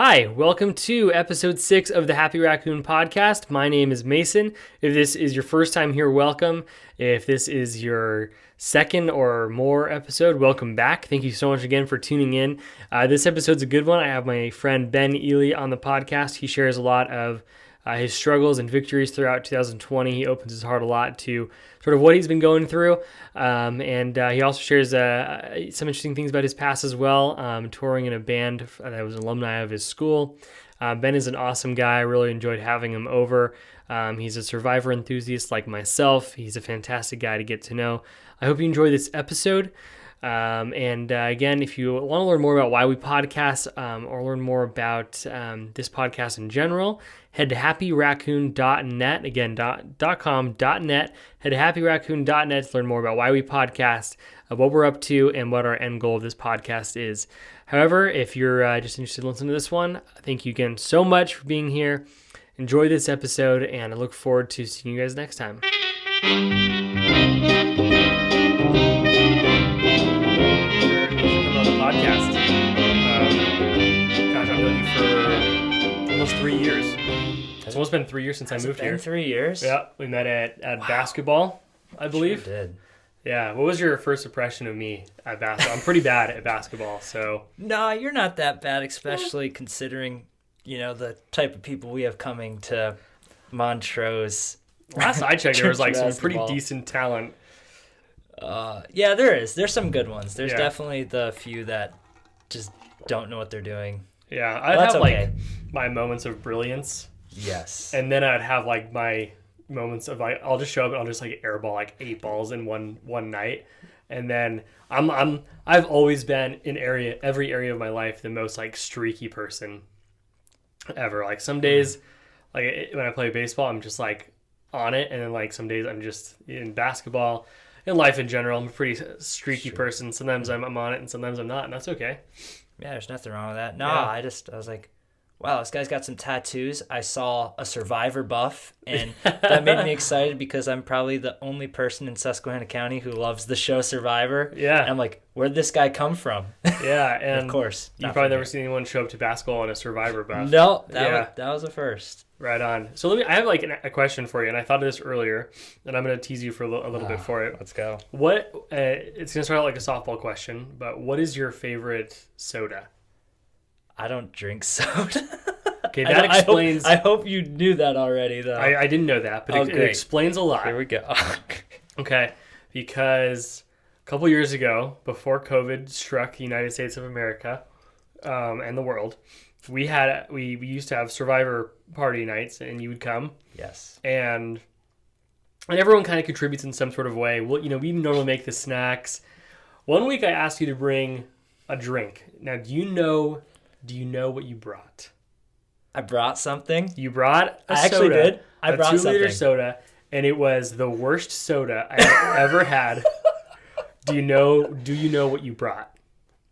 Hi, welcome to episode 6 of the Happy Raccoon podcast. My name is Mason. If this is your first time here, welcome. If this is your second or more episode, welcome back. Thank you so much again for tuning in. This episode's a good one. I have my friend Ben Ely on the podcast. He shares a lot of his struggles and victories throughout 2020. He opens his heart a lot to sort of what he's been going through. And he also shares some interesting things about his past as well, touring in a band that was an alumni of his school. Ben is an awesome guy. I really enjoyed having him over. He's a survivor enthusiast like myself. He's a fantastic guy to get to know. I hope you enjoy this episode. Again, if you want to learn more about why we podcast or learn more about this podcast in general, head to happyraccoon.net, again, .com.net. Head to happyraccoon.net to learn more about why we podcast, what we're up to, and what our end goal of this podcast is. However, if you're just interested in listening to this one, thank you again so much for being here. Enjoy this episode, and I look forward to seeing you guys next time. Podcast. Gosh, I've known you for almost 3 years. It's almost been 3 years since I moved here. 3 years? Yeah, we met at basketball, I believe. Sure did. Yeah, what was your first impression of me at basketball? I'm pretty bad at basketball, so. No, you're not that bad, especially considering, the type of people we have coming to Montrose. Last I checked, there was some pretty decent talent. Yeah, there is. There's some good ones. There's Yeah. definitely the few that just don't know what they're doing. Yeah, I'd That's have okay. my moments of brilliance, Yes. and then I'd have my moments of I'll just show up and I'll just airball 8 balls in one night, and then I've always been in every area of my life the most streaky person ever. Some days, when I play baseball, I'm just on it, and then some days I'm just in basketball. In life in general, I'm a pretty streaky person. Sometimes I'm on it, and sometimes I'm not, and that's okay. Yeah, there's nothing wrong with that. No, Yeah. I was like, wow, this guy's got some tattoos. I saw a Survivor buff, and that made me excited because I'm probably the only person in Susquehanna County who loves the show Survivor. Yeah. And I'm like, where'd this guy come from? Yeah, and of course. you've probably never seen anyone show up to basketball in a Survivor buff. No, that was a first. Right on. So I have a question for you, and I thought of this earlier, and I'm going to tease you for a little bit for it. Let's go. What? It's going to start out like a softball question, but what is your favorite soda? I don't drink soda. Okay, that explains. I hope you knew that already, though. I didn't know that, but it explains a lot. Here we go. Okay, because a couple years ago, before COVID struck the United States of America and the world, we used to have Survivor party nights, and you would come. Yes. And everyone kind of contributes in some sort of way. Well, we normally make the snacks. One week I asked you to bring a drink. Now, do you know what you brought? I brought something. You brought a soda. I actually did. I brought a 2-liter something. soda, and it was the worst soda I've ever had. Do you know what you brought?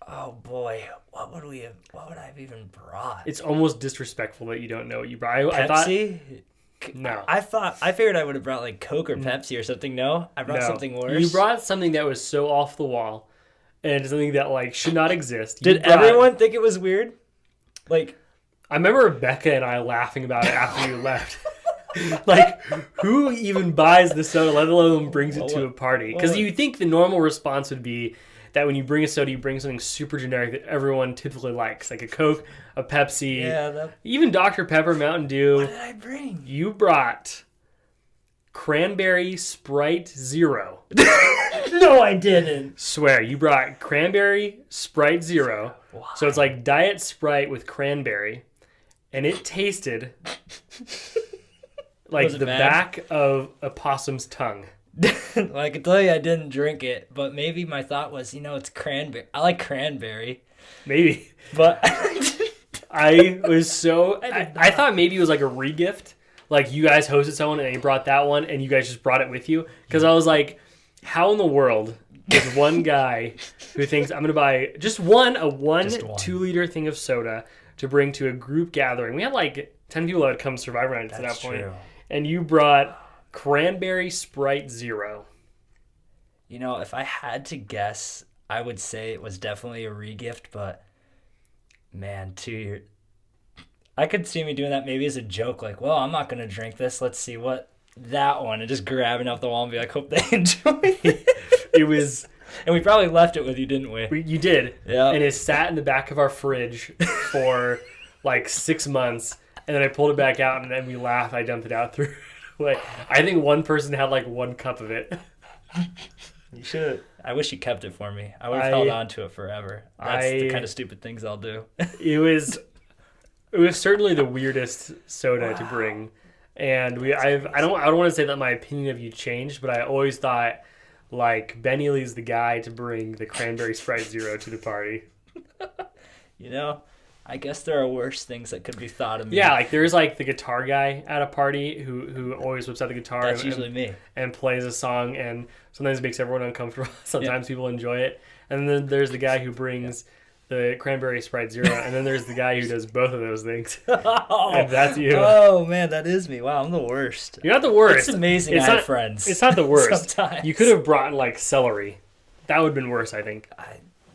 Oh boy, what would I have even brought? It's almost disrespectful that you don't know what you brought. Pepsi? No. I figured I would have brought Coke or Pepsi or something. No, I brought something worse. You brought something that was so off the wall, and something that should not exist. Did everyone think it was weird? I remember Becca and I laughing about it after you left. Who even buys the soda, let alone brings it to a party? Because you think the normal response would be that when you bring a soda, you bring something super generic that everyone typically likes, like a Coke, a Pepsi, even Dr. Pepper, Mountain Dew. What did I bring? You brought Cranberry Sprite Zero. No, I didn't. Swear, you brought Cranberry Sprite Zero. Why? So it's like Diet Sprite with cranberry. And it tasted like the back of a possum's tongue. Well, I can tell you I didn't drink it, but maybe my thought was, it's cranberry. I like cranberry. Maybe. But I was so... I thought maybe it was like a regift. Like you guys hosted someone and they brought that one and you guys just brought it with you. Because I was like, how in the world is one guy who thinks I'm going to buy just one 2-liter thing of soda to bring to a group gathering? We had 10 people that would come Survivor nights at that point. True. And you brought Cranberry Sprite Zero. If I had to guess, I would say it was definitely a regift, but man, I could see me doing that maybe as a joke, like, well, I'm not gonna drink this. Let's see what that one, and just grabbing off the wall and be like, hope they enjoy it. It was. And we probably left it with you, didn't we? You did. Yeah. And it sat in the back of our fridge for like 6 months. And then I pulled it back out and then we laughed. I dumped it out through. Like, I think one person had like 1 cup of it. You should. I wish you kept it for me. I would have held on to it forever. That's the kind of stupid things I'll do. It was certainly the weirdest soda to bring. And I don't want to say that my opinion of you changed, but I always thought like Ben Ely's the guy to bring the cranberry Sprite Zero to the party. You know, I guess there are worse things that could be thought of me. Yeah, like there's like the guitar guy at a party who always whips out the guitar. That's usually me. And plays a song, and sometimes it makes everyone uncomfortable. Sometimes people enjoy it. And then there's the guy who brings the cranberry Sprite Zero, and then there's the guy who does both of those things. And that's you. Oh man, that is me. Wow, I'm the worst. You're not the worst. It's amazing I have friends. It's not the worst. Sometimes. You could have brought like celery. That would have been worse, I think.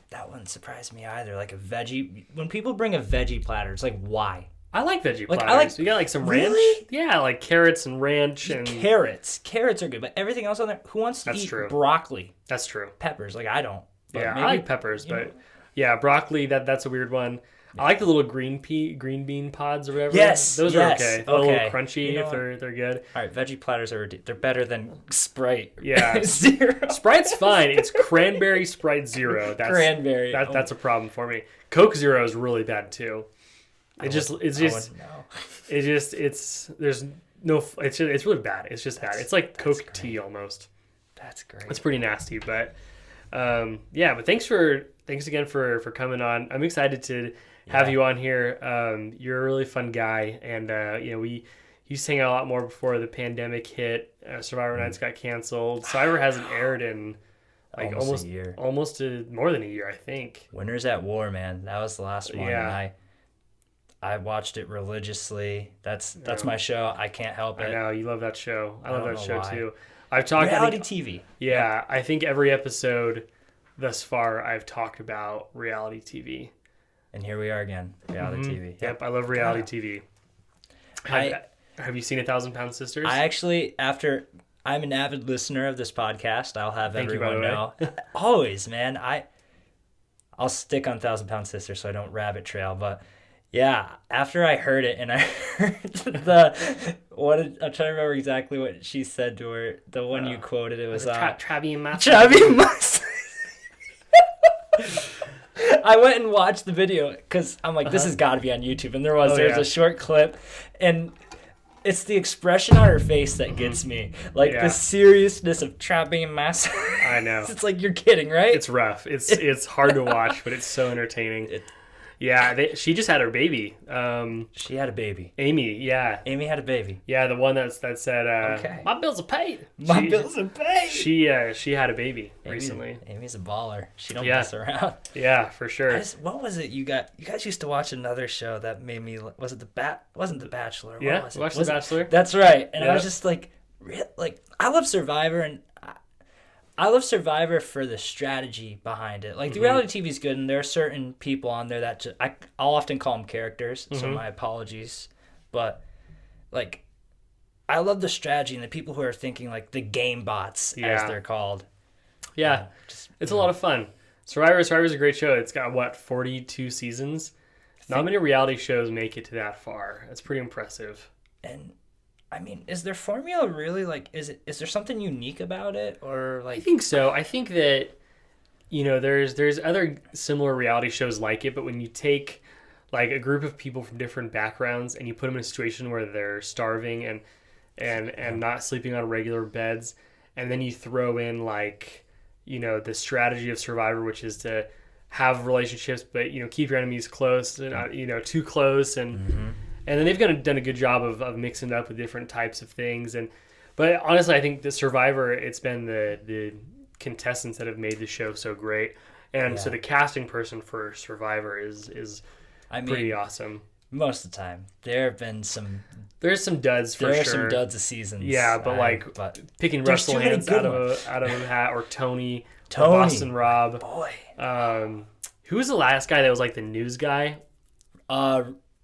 That wouldn't surprise me either. Like a veggie. When people bring a veggie platter, it's like, why? I like veggie platters. I like, you got like some really? ranch? Yeah, like carrots and ranch and carrots. Carrots are good, but everything else on there, who wants to eat broccoli? That's true. Peppers, like I don't. Yeah, I like peppers, but yeah, broccoli, that's a weird one. I like the little green bean pods or whatever. Yes, those are okay. They're a little crunchy if they're good. All right, veggie platters they're better than Sprite. Yeah, Zero. Sprite's fine. It's cranberry Sprite Zero. Cranberry. That's a problem for me. Coke Zero is really bad too. It's really bad. It's just bad. It's like Coke tea almost. That's great. It's pretty nasty, but yeah. But thanks again for coming on. I'm excited to have you on here. You're a really fun guy, and we used to hang out a lot more before the pandemic hit. Survivor Nights got canceled. Survivor hasn't aired in like almost a year, more than a year, I think. Winners at War, man. That was the last one. Yeah. And I watched it religiously. That's my show. I can't help it. I know you love that show. I love that show why. too. I've talked reality TV. Yeah, I think every episode thus far I've talked about reality TV. And here we are again, reality TV. Yep, I love reality TV. Have you seen 1,000 Pound Sisters? I actually, I'm an avid listener of this podcast. I'll have everyone know. Always, man. I'll stick on 1,000 Pound Sisters so I don't rabbit trail. But yeah, after I heard it and I heard I'm trying to remember exactly what she said to her. The one you quoted, it was Travi and Massa. I went and watched the video because I'm like, this has got to be on YouTube. And there was a short clip, and it's the expression on her face that gets me. Like the seriousness of trapping and mass. I know. It's like, you're kidding, right? It's rough. It's hard to watch, but it's so entertaining. She just had her baby. She had a baby. Amy, yeah. Amy had a baby. Yeah, the one that said, my bills are paid. My bills are paid. She had a baby recently. Amy's a baller. She don't mess around. Yeah, for sure. What was it you guys used to watch another show that made me, wasn't The Bachelor? What was it? Watched The Bachelor? That's right. And I was just like, I love Survivor, and I love Survivor for the strategy behind it. Like, the reality TV is good, and there are certain people on there that I'll often call them characters, so my apologies. But, like, I love the strategy and the people who are thinking, like, the game bots, as they're called. Yeah, it's a lot of fun. Survivor's a great show. It's got, 42 seasons? Not many reality shows make it to that far. It's pretty impressive. And I mean, is their formula really is there something unique about it, or like? I think so. I think that there's other similar reality shows like it, but when you take like a group of people from different backgrounds and you put them in a situation where they're starving and not sleeping on regular beds, and then you throw in the strategy of Survivor, which is to have relationships, but keep your enemies close, not too close, and then they've done a good job of mixing it up with different types of things. But honestly, I think the Survivor, it's been the contestants that have made the show so great. And so the casting person for Survivor is pretty awesome. Most of the time. There's some duds for sure. There are some duds of seasons. Yeah, but picking Russell Hantz out of a hat, or Tony. Boston Rob. Boy. Who was the last guy that was like the news guy?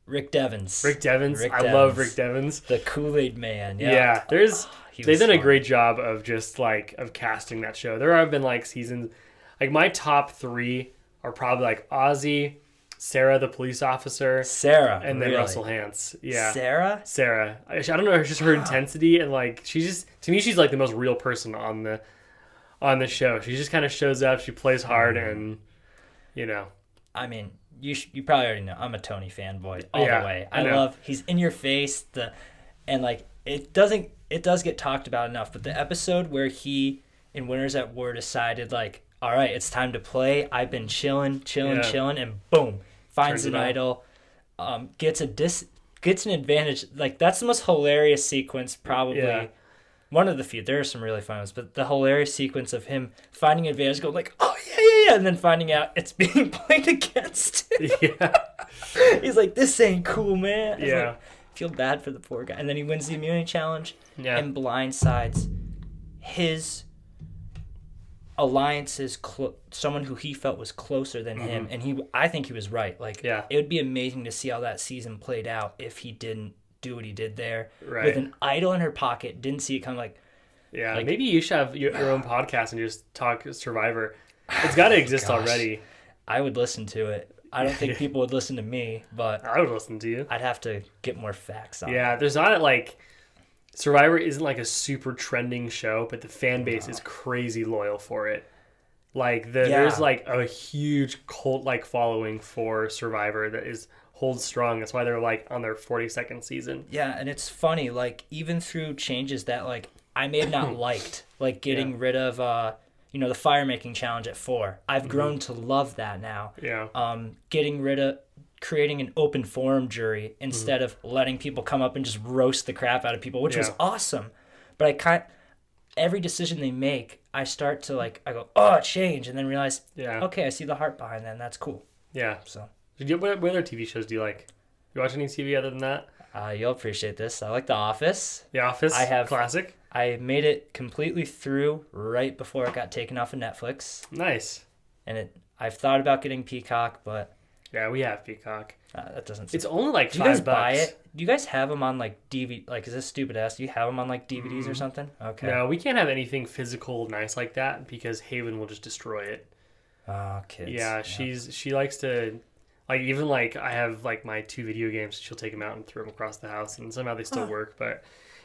Rick Devens. Rick Devens. Rick I Devens. love Rick Devens. The Kool-Aid Man. Yeah, He they've was done a fun. great job of just like of casting that show. There have been like seasons, like my top 3 are probably like Ozzy, Sarah the police officer, Sarah, and then really? Russell Hantz. Yeah, Sarah. I don't know, just her intensity and like she's just, to me, she's like the most real person on the show. She just kind of shows up, she plays hard, and you know. I mean, you probably already know I'm a Tony fanboy all Yeah, the way. I I know. love he's in your face and like it does get talked about enough, but the episode where he in Winners at War decided like, all right, it's time to play. I've been chilling, and boom, finds Turns an it on. idol, gets an advantage. Like that's the most hilarious sequence probably. Yeah. One of the few. There are some really fun ones, but the hilarious sequence of him finding an advantage, going like, "Oh yeah," and then finding out it's being played against him. Yeah. He's like, "This ain't cool, man." I was Yeah. like, feel bad for the poor guy, and then he wins the immunity challenge Yeah. and blindsides his alliances, someone who he felt was closer than him, and I think he was right. Like, Yeah. it would be amazing to see how that season played out if he didn't do what he did there Right. with an idol in her pocket. Didn't see it come. Like, Yeah, Like- maybe you should have your own podcast and just talk Survivor. It's got to exist Gosh. already. I would listen to it. I don't think people would listen to me, but I would listen to you. I'd have to get more facts on it. Yeah, there's not like Survivor isn't like a super trending show, but the fan base is crazy loyal for it. Like there's like a huge cult like following for Survivor that holds strong. That's why they're like on their 42nd season. Yeah, and it's funny, like, even through changes that, like, I may have not liked, like getting rid of, the fire making challenge at 4. I've grown to love that now. Yeah. Getting rid of creating an open forum jury instead of letting people come up and just roast the crap out of people, which was awesome. But every decision they make, I start to I go, oh, change, and then realize, okay, I see the heart behind that, and that's cool. Yeah. So What other TV shows do you like? You watch any TV other than that? you'll appreciate this. I like The Office. The Office. Classic. I made it completely through right before it got taken off of Netflix, Nice. and I've thought about getting Peacock, but Yeah, we have Peacock. that doesn't. It's only like $5. Do you guys buy it? Do you guys have them on like DVD? Like, is this stupid ass? Do you have them on like DVDs or something? Okay. No, we can't have anything physical nice like that because Haven will just destroy it. Oh, kids. Yeah, she likes to, like, even like I have like my 2 video games. She'll take them out and throw them across the house, and somehow they still work. But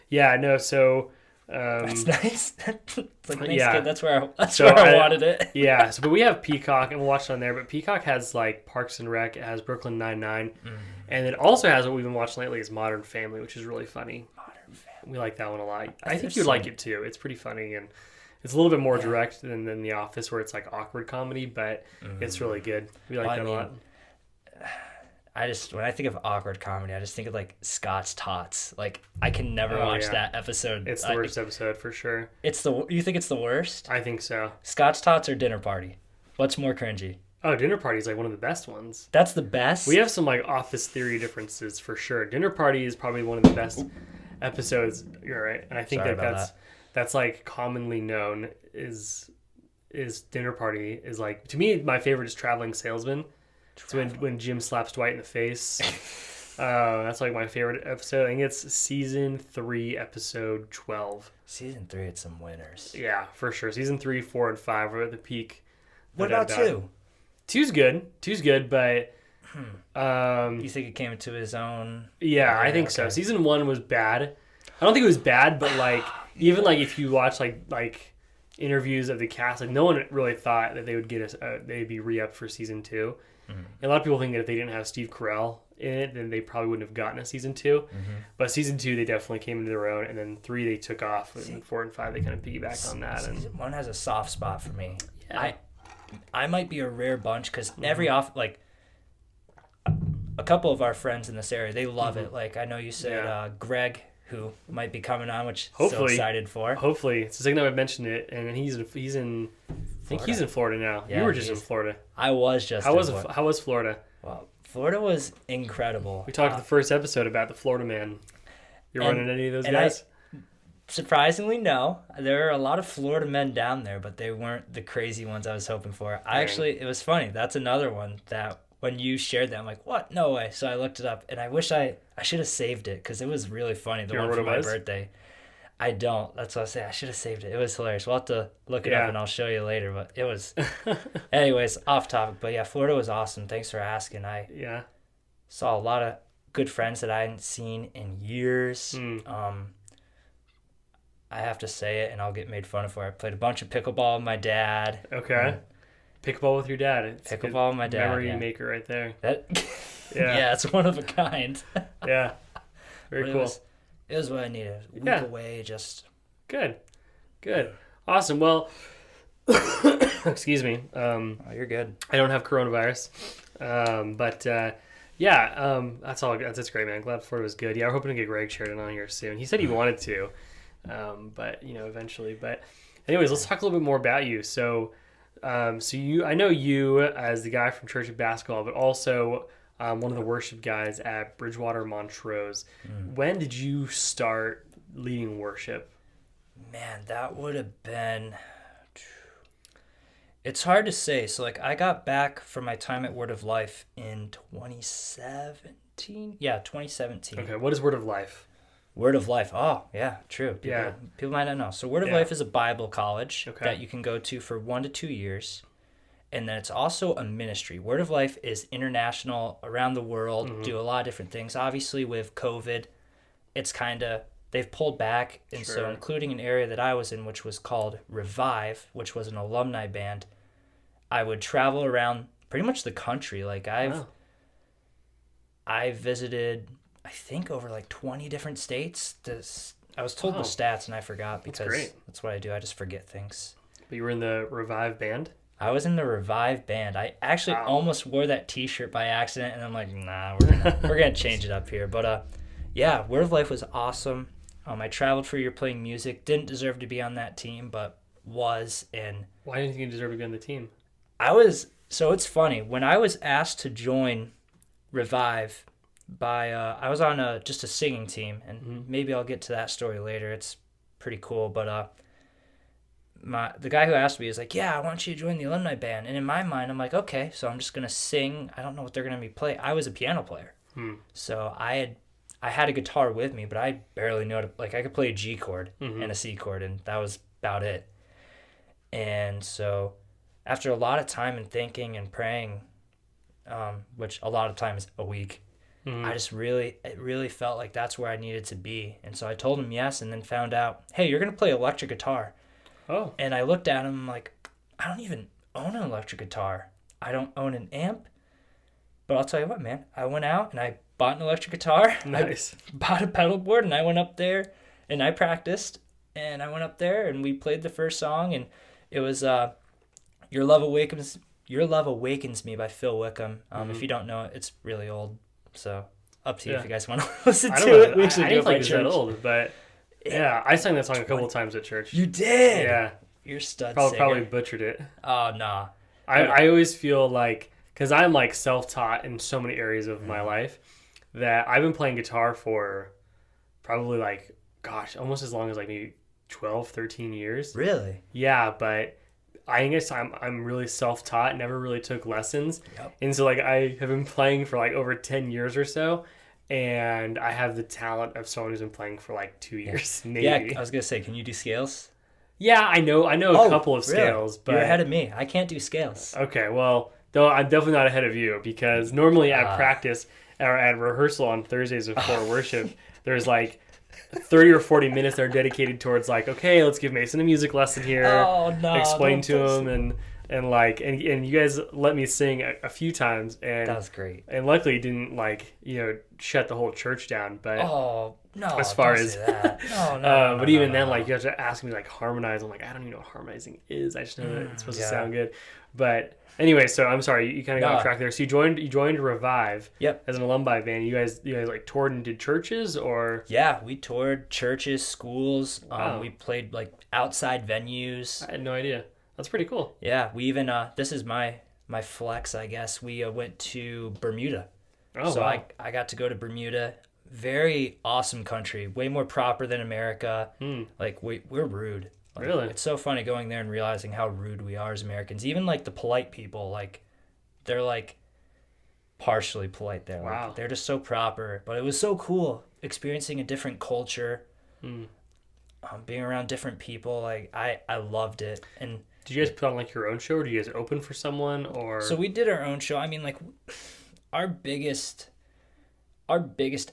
yeah, no. So That's nice. It's like, thanks, yeah. kid. That's where So I wanted it. yeah. So, but we have Peacock and we'll watch it on there. But Peacock has like Parks and Rec. It has Brooklyn Nine-Nine, and it also has what we've been watching lately is Modern Family, which is really funny. Modern Family. We like that one a lot. I think There's you'd like some- it too. It's pretty funny and it's a little bit more direct than The Office, where it's like awkward comedy, but it's really good. We like that a lot. When I think of awkward comedy, I just think of like Scott's Tots. Like, I can never watch that episode. It's the worst episode for sure. You think it's the worst? I think so. Scott's Tots or Dinner Party? What's more cringy? Oh, Dinner Party is like one of the best ones. That's the best? We have some like Office theory differences for sure. Dinner Party is probably one of the best episodes. You're right, and I think Sorry that's like commonly known is Dinner Party is like, to me, my favorite is Traveling Salesman. It's when Jim slaps Dwight in the face. That's like my favorite episode. I think it's season 3, episode 12. Season 3 had some winners. Yeah, for sure. Season 3, 4, and 5 are at the peak. What about 2? 2's good, but You think it came into his own? yeah, I think so. Season 1 was bad. I don't think it was bad, but like even like if you watch like interviews of the cast, like no one really thought that they would get they'd be re-upped for season 2. And a lot of people think that if they didn't have Steve Carell in it, then they probably wouldn't have gotten a season 2. But season 2, they definitely came into their own, and then 3 they took off, and 4 and 5 they kind of piggybacked on that. And Season 1 has a soft spot for me. Yeah. I might be a rare bunch because every like a couple of our friends in this area, they love it. Like, I know you said Greg, who might be coming on, which Hopefully. so excited for. Hopefully, it's the second time I've mentioned it, and he's in. I think he's in Florida now. Yeah, you were just in Florida. I was just. How was Florida? Well, Florida was incredible. We talked the first episode about the Florida man. You're running any of those guys? Surprisingly, no. There are a lot of Florida men down there, but they weren't the crazy ones I was hoping for. It was funny. That's another one that when you shared that, I'm like, what? No way. So I looked it up, and I wish I should have saved it because it was really funny. The Do you one remember for what it my was? birthday. I don't. That's what I say. I should have saved it. It was hilarious. We'll have to look it Yeah. up, and I'll show you later. But it was, anyways, off topic. But yeah, Florida was awesome. Thanks for asking. I Yeah. saw a lot of good friends that I hadn't seen in years. I have to say it, and I'll get made fun of for it. I played a bunch of pickleball with my dad. Okay. Pickleball with your dad. It's a good Pickleball with my dad. memory Yeah. maker right there. That, Yeah. yeah, it's one of a kind. Yeah. Very But cool. It was what I needed. A week Yeah. away, just. Good. Good. Awesome. Well, excuse me. Oh, you're good. I don't have coronavirus. But yeah, that's all. That's great, man. Glad Florida was good. Yeah, we're hoping to get Greg Sheridan on here soon. He said he wanted to, but eventually. But anyways, let's talk a little bit more about you. So I know you as the guy from Church of Basketball, but also one of the worship guys at Bridgewater Montrose. When did you start leading worship? Man, that would have been. It's hard to say. So, like, I got back from my time at Word of Life in 2017. Yeah, 2017. Okay, what is Word of Life? Word of Life. Oh, yeah, true. Yeah. People might not know. So, Word of Yeah. Life is a Bible college Okay. that you can go to for 1 to 2 years. And then it's also a ministry. Word of Life is international, around the world, do a lot of different things. Obviously, with COVID, it's they've pulled back. And so, Sure. including an area that I was in, which was called Revive, which was an alumni band, I would travel around pretty much the country. Like, Wow. I visited, I think, over like 20 different states. I was told Oh. the stats and I forgot That's because great. that's what I do. I just forget things. But you were in the Revive band? I was in the Revive band. I actually Wow. almost wore that T-shirt by accident, and I'm like, nah, we're gonna change it up here. But yeah, Word of Life was awesome. I traveled for a year playing music. Didn't deserve to be on that team, but was. And Why didn't you deserve to be on the team? so it's funny when I was asked to join Revive by I was on just a singing team, and maybe I'll get to that story later. It's pretty cool, but the guy who asked me is like, yeah, I want you to join the alumni band. And in my mind, I'm like, okay, so I'm just gonna sing. I don't know what they're gonna be playing. I was a piano player, so I had a guitar with me, but I barely knew how to, like, I could play a G chord and a C chord, and that was about it. And so after a lot of time and thinking and praying, which a lot of time is a week, it really felt like that's where I needed to be. And so I told him yes, and then found out, hey, you're gonna play electric guitar. Oh. And I looked at him, I'm like, I don't even own an electric guitar. I don't own an amp. But I'll tell you what, man. I went out and I bought an electric guitar. Nice. I bought a pedal board and I went up there and I practiced. And I went up there and we played the first song. And it was Your Love Awakens Me by Phil Wickham. If you don't know it, it's really old. So up to you if you guys want to listen I don't to know. it. We actually I do didn't it by think it was that church. old, but yeah, I sang that song a couple times at church. You did? Yeah. You're stud Probably, singer. probably butchered it. Oh, nah. I always feel like, because I'm like self-taught in so many areas of my life, that I've been playing guitar for probably like, gosh, almost as long as like maybe 12, 13 years. Really? Yeah, but I guess I'm really self-taught, never really took lessons. Yep. And so like I have been playing for like over 10 years or so, and I have the talent of someone who's been playing for like 2 years, maybe. Yeah, I was going to say, can you do scales? Yeah, I know a couple of really? scales, but You're ahead of me. I can't do scales. okay, well, though I'm definitely not ahead of you, because normally at practice or at rehearsal on Thursdays before worship, there's like 30 or 40 minutes that are dedicated towards like, okay, let's give Mason a music lesson here. Oh, no. Explain to him and you guys let me sing a few times, and That was great. and luckily didn't like shut the whole church down, but Oh, no. as far don't as say that. No, but even then, like, you have to ask me like harmonize. I'm like, I don't even know what harmonizing is. I just know that it's supposed to sound good. But anyway, so I'm sorry, you kind of got off track there. So you joined Revive. Yep. As an alumni band. You guys like toured and did churches, or? Yeah, we toured churches, schools. Wow. We played like outside venues. I had no idea. That's pretty cool. Yeah, we even this is my flex, I guess. We went to Bermuda. Oh, so wow. I got to go to Bermuda. Very awesome country. Way more proper than America. Like we're rude. Like, Really? It's so funny going there and realizing how rude we are as Americans. Even like the polite people, like they're like partially polite there. Wow. Like, they're just so proper. But it was so cool experiencing a different culture, being around different people. Like, I loved it. And did you guys put on like your own show, or do you guys open for someone, or? so we did our own show. I mean, like, our biggest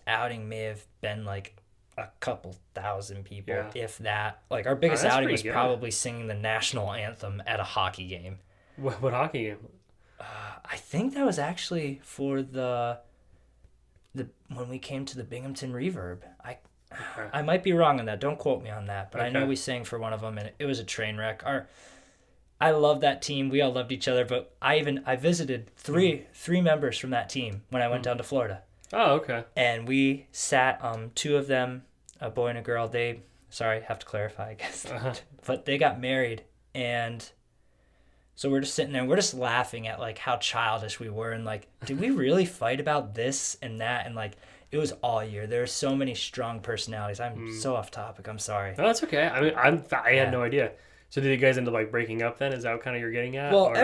outing may have been like a couple thousand people, if that. Like, our biggest outing was probably singing the national anthem at a hockey game. What hockey game? I think that was actually for the when we came to the Binghamton Reverb. I might be wrong on that. Don't quote me on that, but I know we sang for one of them, and it was a train wreck. I love that team. We all loved each other, but I visited three members from that team when I went down to Florida. Oh, okay. And we sat, two of them, a boy and a girl. Have to clarify, I guess, but they got married, and so we're just sitting there and we're just laughing at like how childish we were, and like, did we really fight about this and that? And like, it was all year. There are so many strong personalities. I'm so off topic. I'm sorry. No, that's okay. I mean, I had no idea. So did you guys end up like breaking up then? Is that kind of you're getting at? Well, or?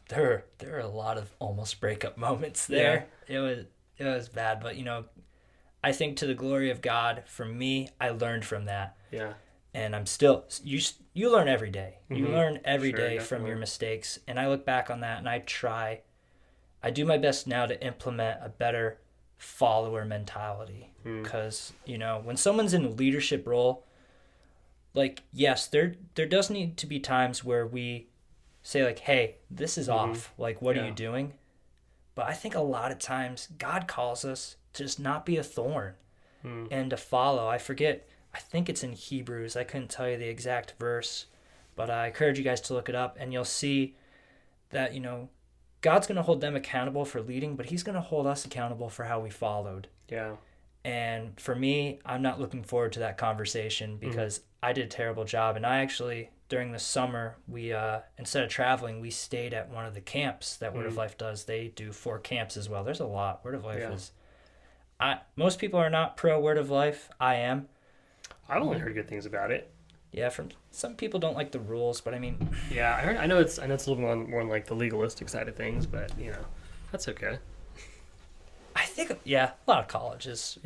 There are a lot of almost breakup moments there. Yeah. It was bad, but I think to the glory of God, for me, I learned from that. Yeah. And I'm still you learn every day. You learn every day definitely. from your mistakes, and I look back on that and I do my best now to implement a better follower mentality, because when someone's in a leadership role, like, yes, there does need to be times where we say like, hey, this is off, like, what are you doing? But I think a lot of times God calls us to just not be a thorn and to follow. I think it's in Hebrews. I couldn't tell you the exact verse, but I encourage you guys to look it up, and you'll see that God's going to hold them accountable for leading, but he's going to hold us accountable for how we followed. Yeah. And for me, I'm not looking forward to that conversation, because I did a terrible job. And I actually, during the summer, we instead of traveling, we stayed at one of the camps that Word of Life does. They do 4 camps as well. There's a lot. Word of Life is... most people are not pro Word of Life. I am. I've only heard good things about it. Yeah, from some people don't like the rules, but I mean... Yeah, I know it's a little more on like the legalistic side of things, but that's okay. I think, a lot of colleges,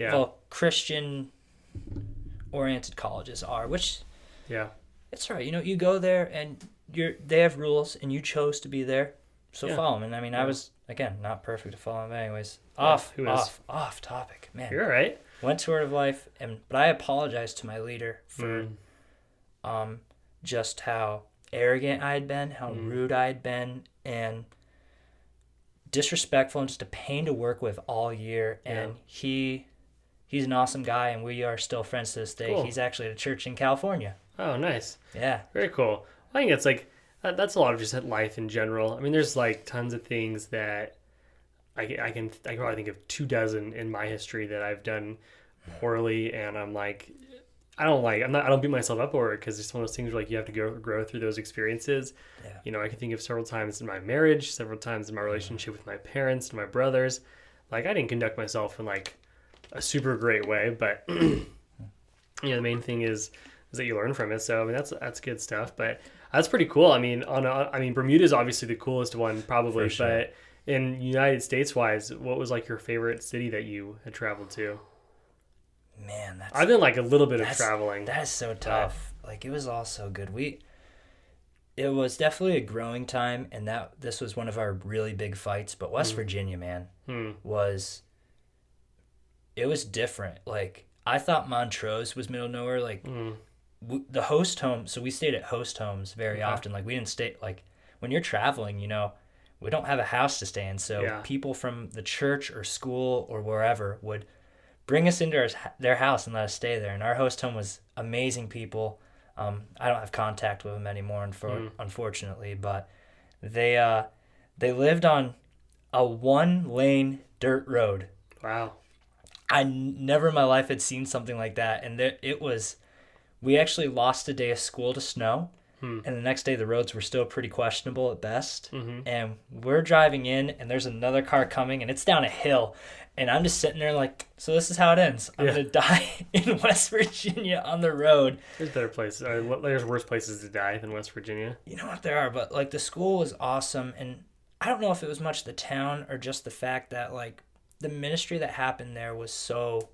Christian-oriented colleges are, which, it's all right. You go there and they have rules, and you chose to be there, so follow them. And I mean, I was, again, not perfect to follow them, anyways. Off topic, man. You're all right. Went to Word of Life, but I apologized to my leader for just how arrogant I had been, how rude I had been, and disrespectful, and just a pain to work with all year. And he's an awesome guy, and we are still friends to this day. Cool. He's actually at a church in California. Oh, nice. Yeah. Very cool. I think it's like that's a lot of just life in general. I mean, there's like tons of things that I can probably think of 24 in my history that I've done poorly, and I'm like, I don't beat myself up over it, because it's one of those things where like you have to grow through those experiences. Yeah. I can think of several times in my marriage, several times in my relationship with my parents and my brothers. Like, I didn't conduct myself in like a super great way, but the main thing is that you learn from it. So I mean, that's good stuff. But that's pretty cool. I mean, Bermuda is obviously the coolest one, probably. Sure. But in United States wise, what was like your favorite city that you had traveled to? Man, I've done like a little bit of traveling. That's so tough. Like, it was all so good. It was definitely a growing time, and this was one of our really big fights. But West Virginia, man, was different. Like, I thought Montrose was middle of nowhere. Like, the host home. So we stayed at host homes very often. Like, we didn't stay, like, when you're traveling, we don't have a house to stay in. So people from the church or school or wherever would bring us into their house and let us stay there. And our host home was amazing people. I don't have contact with them anymore, unfortunately, but they lived on a 1-lane dirt road. Wow. I never in my life had seen something like that. And we actually lost a day of school to snow. And the next day the roads were still pretty questionable at best. And we're driving in, and there's another car coming, and it's down a hill. And I'm just sitting there like, so this is how it ends. I'm going to die in West Virginia on the road. There's better places. There's worse places to die than West Virginia. You know what, there are. But like, the school was awesome. And I don't know if it was much the town or just the fact that like the ministry that happened there was so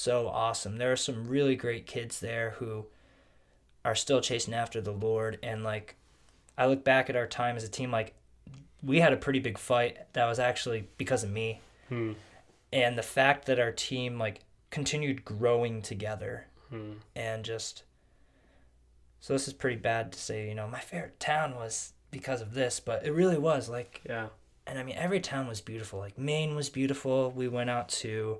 awesome. There are some really great kids there who are still chasing after the Lord, and like I look back at our time as a team, like we had a pretty big fight that was actually because of me. And the fact that our team like continued growing together and just, so this is pretty bad to say, you know, my favorite town was because of this, but it really was like, Yeah. and I mean, every town was beautiful. Like Maine was beautiful. We went out to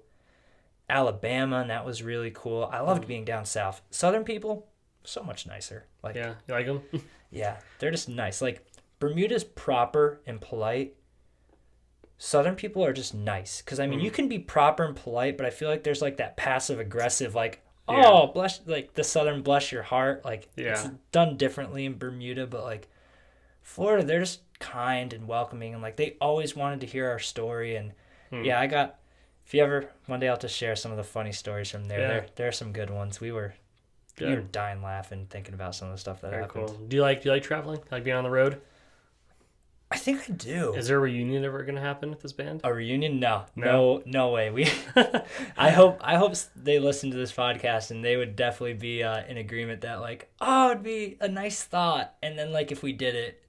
Alabama, and that was really cool. I loved being down south. Southern people, so much nicer. Like, Yeah. You like them? yeah, they're just nice. Like Bermuda's proper and polite. Southern people are just nice. Because, I mean, you can be proper and polite, but I feel like there's like that passive aggressive, like, oh, bless, like the Southern bless your heart. Like, it's done differently in Bermuda, but like Florida, they're just kind and welcoming, and like they always wanted to hear our story. And yeah, I got, if you ever, one day I'll just share some of the funny stories from there. There are some good ones. We were dying laughing thinking about some of the stuff that happened. Cool. Do you like traveling? Like being on the road? I think I do. Is there a reunion ever going to happen with this band? A reunion? No way. We I hope they listen to this podcast, and they would definitely be in agreement that like, oh, it'd be a nice thought. And then like if we did it,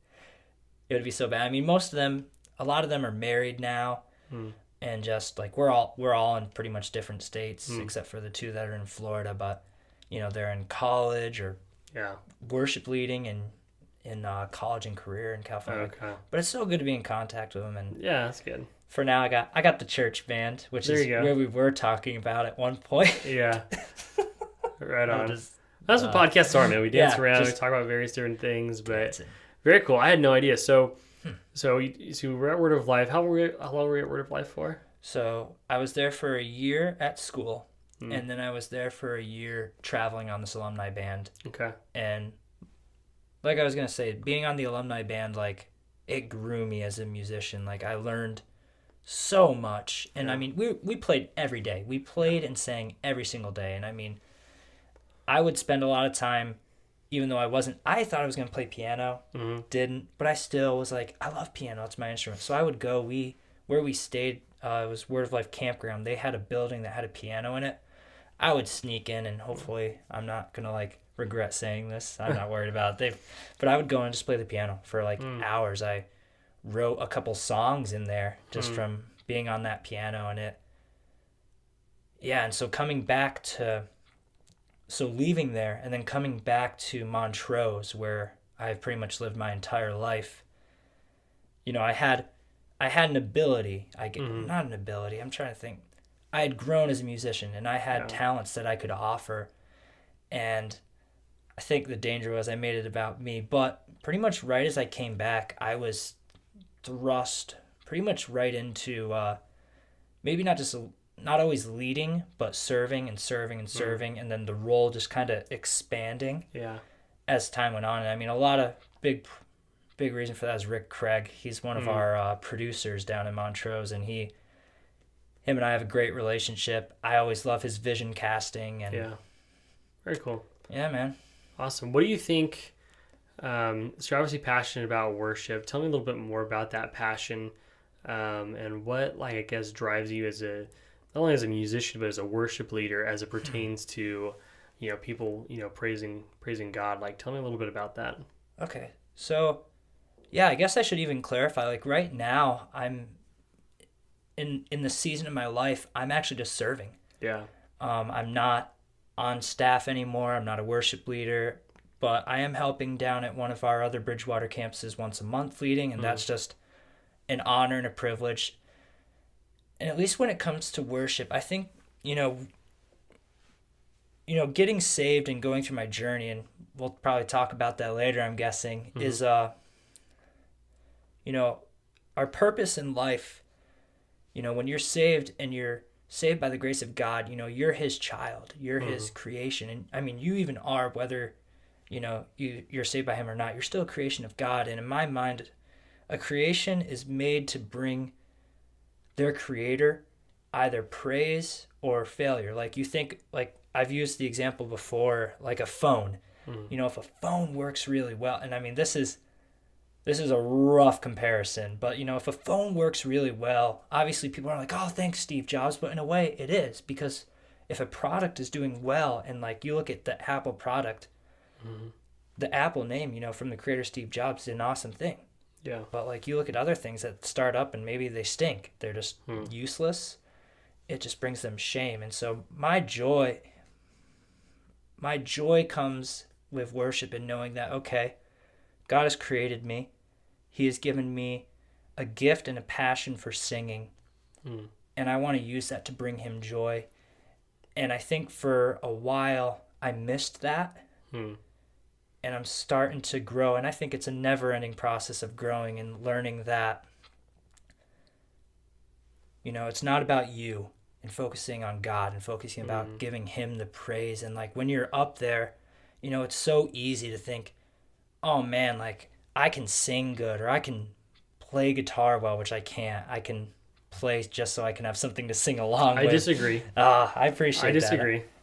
it would be so bad. I mean, a lot of them are married now, and just like we're all in pretty much different states except for the two that are in Florida. But you know, they're in college or worship leading and in college and career in California. Okay. But it's so good to be in contact with them. And yeah, that's good. For now, I got the church band, which is where we were talking about at one point. Yeah. Right on. That's what podcasts are, man. We dance around, we talk about various different things, but very cool. I had no idea. So you were at Word of Life. How long were you at Word of Life for? So I was there for a year at school, and then I was there for a year traveling on this alumni band. Okay. And like I was going to say, being on the alumni band, like, it grew me as a musician. Like, I learned so much. And, I mean, we played every day. We played and sang every single day. And, I mean, I would spend a lot of time, even though I thought I was going to play piano, didn't. But I still was like, I love piano. It's my instrument. So I would go. Where we stayed, it was Word of Life Campground. They had a building that had a piano in it. I would sneak in, and hopefully I'm not going to, like, regret saying this. I'm not worried about it. But I would go and just play the piano for like hours. I wrote a couple songs in there just from being on that piano, and and so leaving there and then coming back to Montrose, where I've pretty much lived my entire life. You know, I had an ability. Not an ability. I'm trying to think. I had grown as a musician, and I had talents that I could offer, and I think the danger was I made it about me. But pretty much right as I came back, I was thrust pretty much right into maybe not always leading, but serving and serving and serving, and then the role just kind of expanding as time went on. And I mean, a lot of big reason for that is Rick Craig. He's one of our producers down in Montrose, and him and I have a great relationship. I always love his vision casting. And very cool. Yeah, man. Awesome. What do you think? So you're obviously passionate about worship. Tell me a little bit more about that passion, and what, like, I guess, drives you as not only as a musician but as a worship leader as it pertains to, you know, people, you know, praising God. Like, tell me a little bit about that. Okay, so yeah, I guess I should even clarify. Like, right now, I'm in the season of my life. I'm actually just serving. Yeah. I'm not on staff anymore. I'm not a worship leader, but I am helping down at one of our other Bridgewater campuses once a month leading, and that's just an honor and a privilege. And at least when it comes to worship, I think, you know, getting saved and going through my journey, and we'll probably talk about that later, I'm guessing, is, you know, our purpose in life. You know, when you're saved and you're saved by the grace of God, you know, you're his child, you're his creation. And I mean, you even are, whether, you know, you're saved by him or not, you're still a creation of God. And in my mind, a creation is made to bring their creator either praise or failure. Like, you think, like, I've used the example before, like a phone. You know, if a phone works really well, and I mean, this is this is a rough comparison, but if a phone works really well, obviously people are like, oh, thanks, Steve Jobs. But in a way, it is, because if a product is doing well, and like you look at the Apple product, the Apple name, from the creator Steve Jobs, is an awesome thing. Yeah. But like you look at other things that start up and maybe they stink, they're just useless. It just brings them shame. And so my joy comes with worship and knowing that, okay, God has created me. He has given me a gift and a passion for singing. And I want to use that to bring him joy. And I think for a while I missed that. And I'm starting to grow. And I think it's a never-ending process of growing and learning that, it's not about you, and focusing on God and focusing about giving him the praise. And like when you're up there, it's so easy to think, oh man, like I can sing good, or I can play guitar well, which I can't. I can play just so I can have something to sing along with. I disagree. I appreciate that. I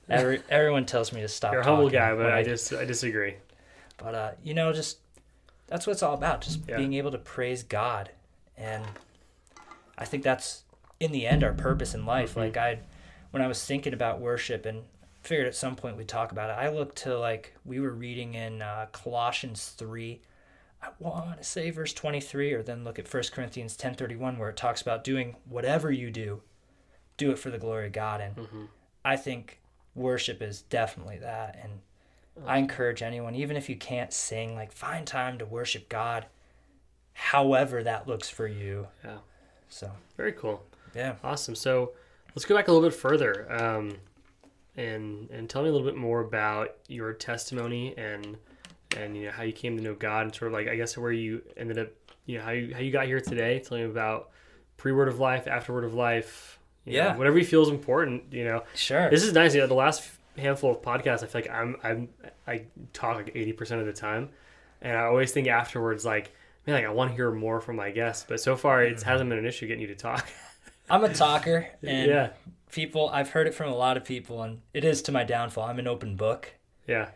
disagree. Everyone tells me to stop. You're a humble guy, but I disagree. But just that's what it's all about, just being able to praise God. And I think that's in the end our purpose in life. Like when I was thinking about worship and figured at some point we'd talk about it, I looked to, like, we were reading in Colossians 3, I want to say verse 23, or then look at 1 Corinthians 10:31, where it talks about doing whatever you do it for the glory of God. And I think worship is definitely that. And I encourage anyone, even if you can't sing, like, find time to worship God however that looks for you. Yeah. So very cool. Yeah. Awesome. So let's go back a little bit further, and tell me a little bit more about your testimony and how you came to know God, and sort of like, I guess, where you ended up, how you got here today. Tell me about pre-Word of Life, after Word of Life. You know, whatever you feel is important. Sure. This is nice. The last handful of podcasts, I feel like I talk like 80% of the time, and I always think afterwards, like, man, like I want to hear more from my guests. But so far, it hasn't been an issue getting you to talk. I'm a talker, and I've heard it from a lot of people, and it is to my downfall. I'm an open book. Yeah.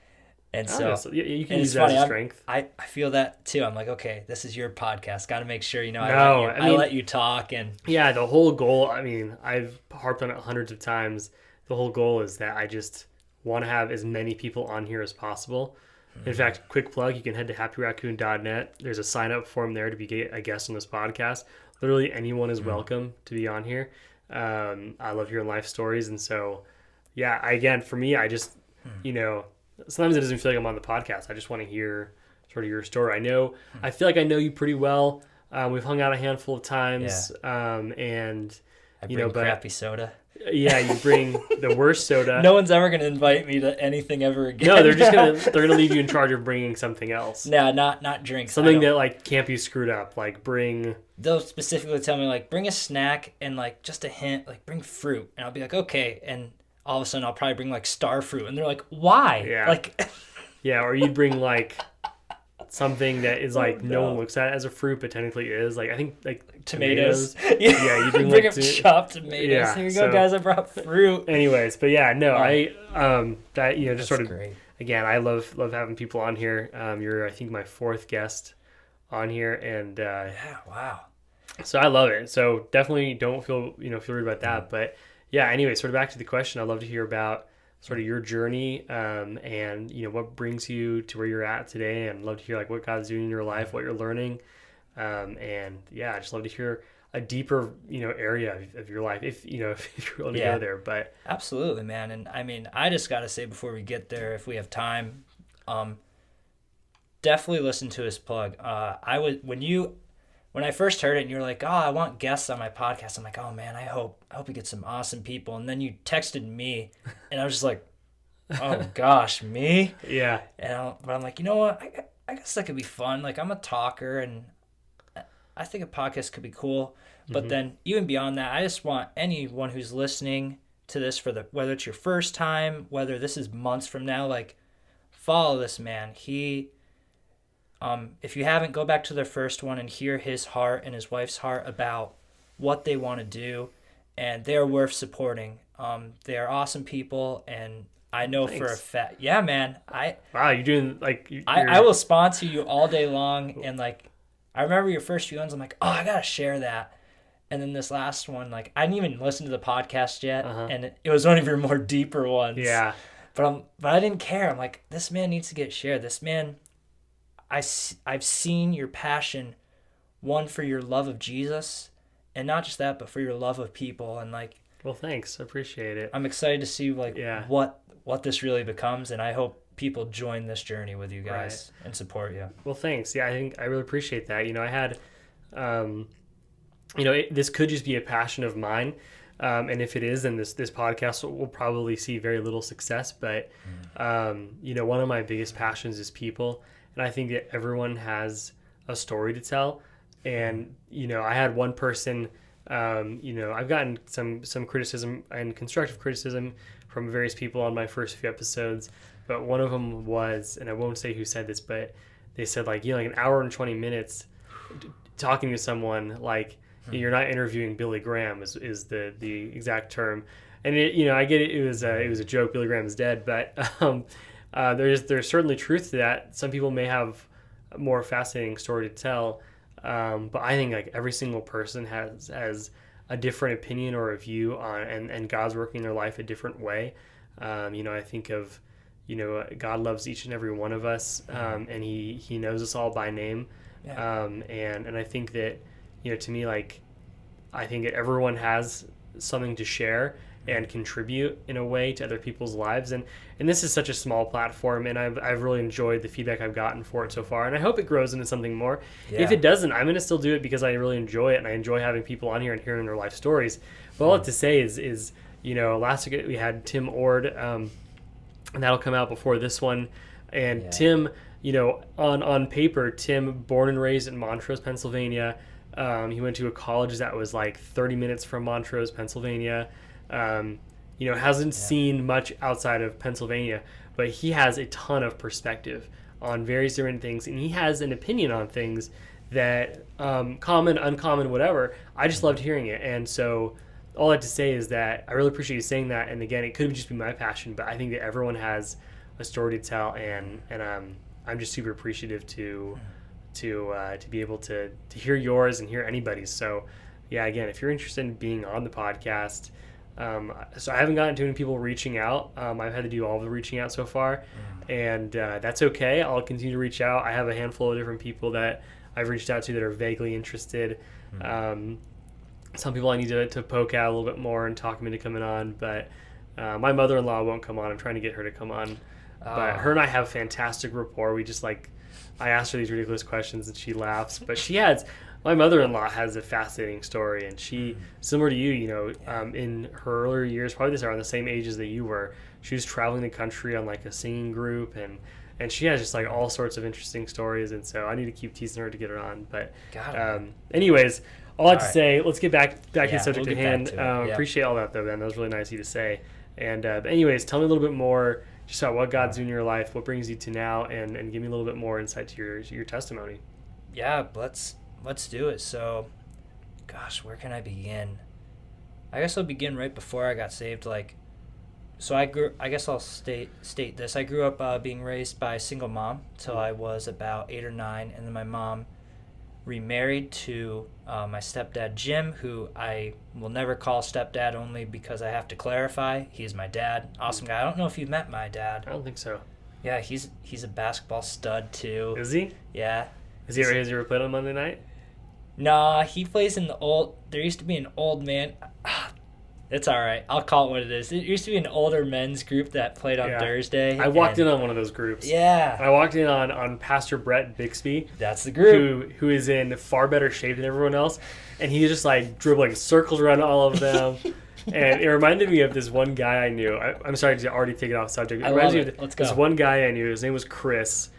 And so you can use that as a strength. I feel that too. I'm like, okay, this is your podcast. Got to make sure, I let you talk. And yeah, the whole goal, I mean, I've harped on it hundreds of times. The whole goal is that I just want to have as many people on here as possible. In fact, quick plug, you can head to happyraccoon.net. There's a sign up form there to be a guest on this podcast. Literally anyone is welcome to be on here. I love hearing life stories. And so, yeah, again, for me, I just, sometimes it doesn't feel like I'm on the podcast. I just want to hear sort of your story. I feel like I know you pretty well. We've hung out a handful of times. And I bring crappy soda. Yeah, you bring the worst soda. No one's ever going to invite me to anything ever again. No, they're gonna leave you in charge of bringing something else. No, not drinks. Something that like can't be screwed up. Like bring. They'll specifically tell me, like, bring a snack and like just a hint, like bring fruit, and I'll be like, okay, and all of a sudden I'll probably bring like star fruit, and they're like, why? Yeah. Like. Yeah, or you'd bring like something that is like no one looks at as a fruit, but technically is. Like I think like tomatoes. Yeah, you bring up chopped tomatoes. Yeah, here you go, guys. I brought fruit. Anyways, but yeah, no, that just sort of great. Again, I love having people on here. You're I think my fourth guest on here, and wow. So I love it. So definitely don't feel worried about that. But yeah, anyway, sort of back to the question. I'd love to hear about sort of your journey, and what brings you to where you're at today, and love to hear like what God's doing in your life, what you're learning, and yeah, I just love to hear a deeper area of your life if you're willing to go there. But absolutely, man. And I mean, I just gotta say before we get there, if we have time, definitely listen to his plug. When I first heard it and you were like, oh, I want guests on my podcast, I'm like, oh man, I hope we get some awesome people. And then you texted me and I was just like, oh gosh, me? Yeah. But I'm like, you know what? I guess that could be fun. Like, I'm a talker and I think a podcast could be cool. But then even beyond that, I just want anyone who's listening to this whether it's your first time, whether this is months from now, like, follow this man. If you haven't, go back to their first one and hear his heart and his wife's heart about what they want to do, and they're worth supporting. They are awesome people, and I know for a fact. Yeah, man. Wow, you're doing like. I will sponsor you all day long, and like I remember your first few ones. I'm like, oh, I gotta share that. And then this last one, like, I didn't even listen to the podcast yet, and it was one of your more deeper ones. Yeah. But I didn't care. I'm like, this man needs to get shared. This man, I've seen your passion, one for your love of Jesus, and not just that, but for your love of people. And like, well, thanks. I appreciate it. I'm excited to see like what this really becomes, and I hope people join this journey with you guys and support you. Well, thanks. Yeah, I think I really appreciate that. I had, this could just be a passion of mine. And if it is, then this podcast will probably see very little success. But, one of my biggest passions is people. And I think that everyone has a story to tell. And, I had one person, I've gotten some criticism and constructive criticism from various people on my first few episodes. But one of them was, and I won't say who said this, but they said like an hour and 20 minutes talking to someone, like you're not interviewing Billy Graham is the exact term. And I get it. It was a joke. Billy Graham is dead, but there's certainly truth to that. Some people may have a more fascinating story to tell. But I think like every single person has a different opinion or a view on, and God's working in their life a different way. I think of, God loves each and every one of us, and he knows us all by name. Yeah. And I think that, to me, like, I think that everyone has something to share and contribute in a way to other people's lives. And this is such a small platform, and I've really enjoyed the feedback I've gotten for it so far. And I hope it grows into something more. Yeah. If it doesn't, I'm going to still do it because I really enjoy it, and I enjoy having people on here and hearing their life stories. But all I have to say is last week we had Tim Ord, and that'll come out before this one. And Tim, on paper, Tim, born and raised in Montrose, Pennsylvania. He went to a college that was like 30 minutes from Montrose, Pennsylvania. Hasn't seen much outside of Pennsylvania, but he has a ton of perspective on various different things, and he has an opinion on things that, common, uncommon, whatever. I just loved hearing it. And so all I have to say is that I really appreciate you saying that. And again, it could just be my passion, but I think that everyone has a story to tell, and I'm just super appreciative to be able to hear yours and hear anybody's. So yeah, again, if you're interested in being on the podcast, so I haven't gotten too many people reaching out. I've had to do all the reaching out so far, and that's okay. I'll continue to reach out. I have a handful of different people that I've reached out to that are vaguely interested. Some people I need to poke out a little bit more and talk them into coming on, but my mother-in-law won't come on. I'm trying to get her to come on. But her and I have fantastic rapport. We just I asked her these ridiculous questions and she laughs. But my mother-in-law has a fascinating story, and she, similar to you, in her earlier years, probably around the same ages that you were, she was traveling the country on like a singing group, and she has just like all sorts of interesting stories. And so I need to keep teasing her to get her on. But anyways, all I have to say, let's get back to the subject at hand. Appreciate all that though, Ben. That was really nice of you to say. And but anyways, tell me a little bit more just about what God's doing in your life, what brings you to now, and give me a little bit more insight to your testimony. Yeah, let's do it. So, gosh, where can I begin? I guess I'll begin right before I got saved. I guess I'll state this. I grew up being raised by a single mom till I was about 8 or 9, and then my mom remarried to my stepdad Jim, who I will never call stepdad, only because I have to clarify. He's my dad. Awesome guy. I don't know if you've met my dad. I don't think so. Yeah, he's a basketball stud too. Is he? Yeah. Has he ever played on Monday night? Nah, he plays in there used to be an old man. It's all right. I'll call it what it is. It used to be an older men's group that played on Thursday. I walked in on one of those groups. Yeah. I walked in on Pastor Brett Bixby. That's the group. Who is in far better shape than everyone else. And he just like dribbling circles around all of them. And it reminded me of this one guy I knew. I'm sorry to already take it off subject. Let's go. This one guy I knew. His name was Chris.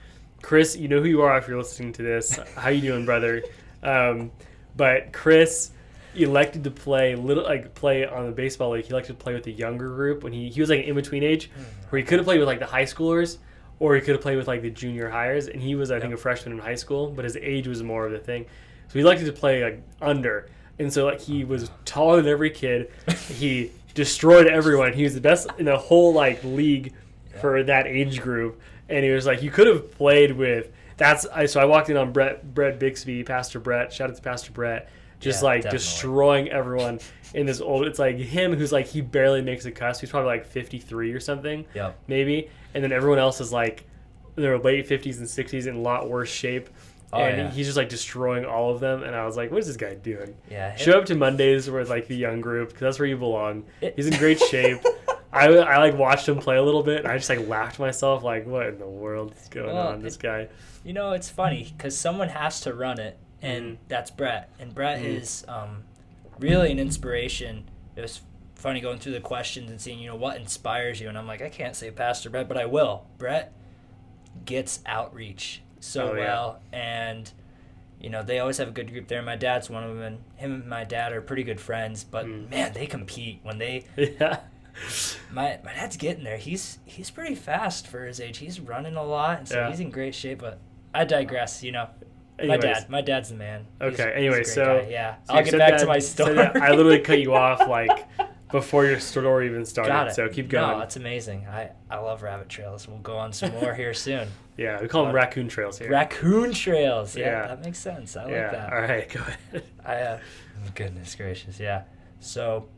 Chris, you know who you are if you're listening to this. How you doing, brother? But Chris elected to play on the baseball league. He elected to play with the younger group when he was like an in-between age, where he could have played with like the high schoolers, or he could have played with like the junior hires. And he was, I think, a freshman in high school, but his age was more of the thing. So he elected to play like under, and so like he was taller than every kid. He destroyed everyone. He was the best in the whole like league for that age group. And he was like, you could have played with So I walked in on Brett Bixby, Pastor Brett. Shout out to Pastor Brett. Just Yeah, like definitely. destroying everyone in this old. It's like him who's like he barely makes a cuss. He's probably like 53 or something. Yep. Maybe. And then everyone else is like in their late 50s and 60s in a lot worse shape. Oh, and yeah. he's just like destroying all of them. And I was like, what is this guy doing? Yeah. Show up to Mondays with like the young group because that's where you belong. He's in great shape. I like watched him play a little bit and I just like laughed to myself like, what in the world is going on, this guy? You know, it's funny because someone has to run it, and that's Brett. And Brett is really an inspiration. It was funny going through the questions and seeing, what inspires you. And I'm like, I can't say Pastor Brett, but I will. Brett gets outreach so well. And, they always have a good group there. My dad's one of them, and him and my dad are pretty good friends. But, man, they compete when they... Yeah. My dad's getting there. He's pretty fast for his age. He's running a lot, and so he's in great shape. But I digress. Anyways. My dad's the man. Okay. He's a great So guy. Yeah, so I'll get back to my story. I literally cut you off like before your story even started. Got it. So keep going. No, that's amazing. I love rabbit trails. We'll go on some more here soon. Yeah, we call them raccoon trails here. Raccoon trails. Yeah, Yeah. that makes sense. I like Yeah. that. All right, go ahead. Goodness gracious. Yeah. So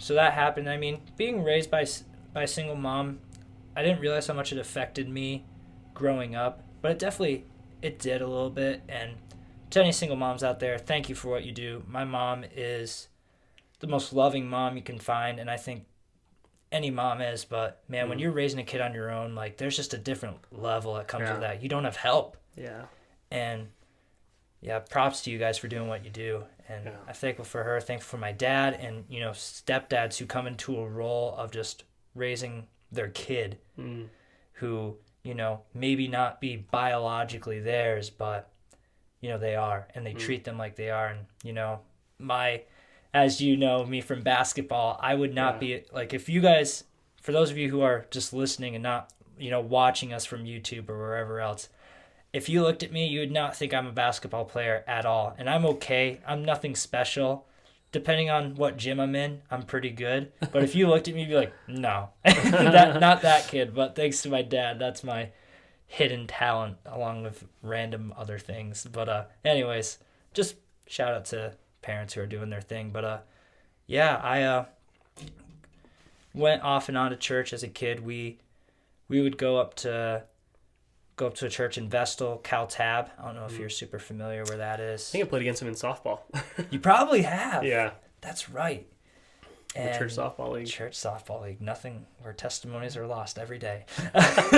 that happened. I mean, being raised by a single mom, I didn't realize how much it affected me growing up, but it did a little bit. And to any single moms out there, thank you for what you do. My mom is the most loving mom you can find, and I think any mom is, but man, when you're raising a kid on your own, like there's just a different level that comes with that. You don't have help. Yeah. And props to you guys for doing what you do. And I'm thankful for her, thankful for my dad, and stepdads who come into a role of just raising their kid, who maybe not be biologically theirs, but they are, and they treat them like they are. And as you know me from basketball, I would not be like, if you guys, for those of you who are just listening and not watching us from YouTube or wherever else, if you looked at me, you would not think I'm a basketball player at all. And I'm okay. I'm nothing special. Depending on what gym I'm in, I'm pretty good. But if you looked at me, you'd be like, no, not that kid. But thanks to my dad, that's my hidden talent along with random other things. But anyways, just shout out to parents who are doing their thing. But I went off and on to church as a kid. We would go up to a church in Vestal, Cal Tab. I don't know if you're super familiar where that is. I think I played against him in softball. You probably have. Yeah. That's right. The church softball league. Church softball league. Nothing where testimonies are lost every day.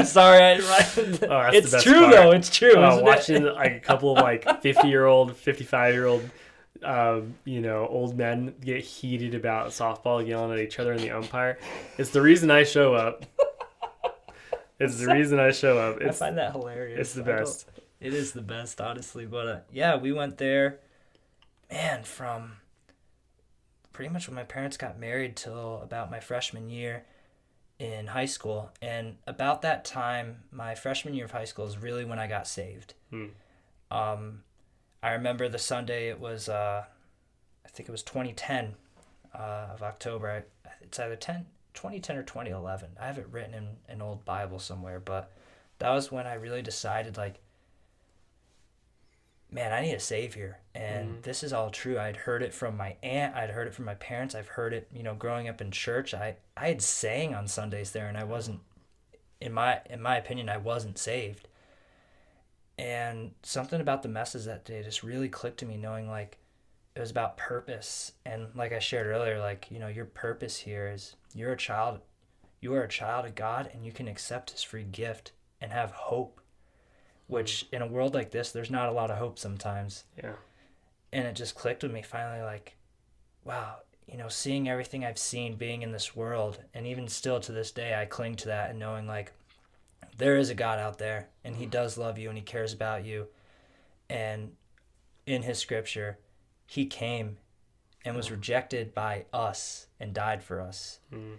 Sorry, it's true part. though. It's true. Watching like a couple of like 50-year-old, 55-year-old, old men get heated about softball, yelling at each other and the umpire. It's the reason I show up. It's the reason I show up. I find that hilarious. It's the best. It is the best, honestly. But we went there, man, from pretty much when my parents got married till about my freshman year in high school. And about that time, my freshman year of high school is really when I got saved. I remember the Sunday, it was, I think it was 2010 of October. It's either 2010 or 2011. I have it written in an old Bible somewhere, but that was when I really decided, like, man, I need a savior. And this is all true. I'd heard it from my aunt. I'd heard it from my parents. I've heard it, growing up in church. I had sang on Sundays there, and I wasn't, in my opinion, I wasn't saved. And something about the message that day just really clicked to me, knowing, like, it was about purpose. And like I shared earlier, like, your purpose here is you are a child of God, and you can accept his free gift and have hope, which in a world like this, there's not a lot of hope sometimes. Yeah. And it just clicked with me finally, like, wow, seeing everything I've seen, being in this world, and even still to this day, I cling to that and knowing, like, there is a God out there, and he does love you, and he cares about you. And in his scripture, he came and was rejected by us and died for us. And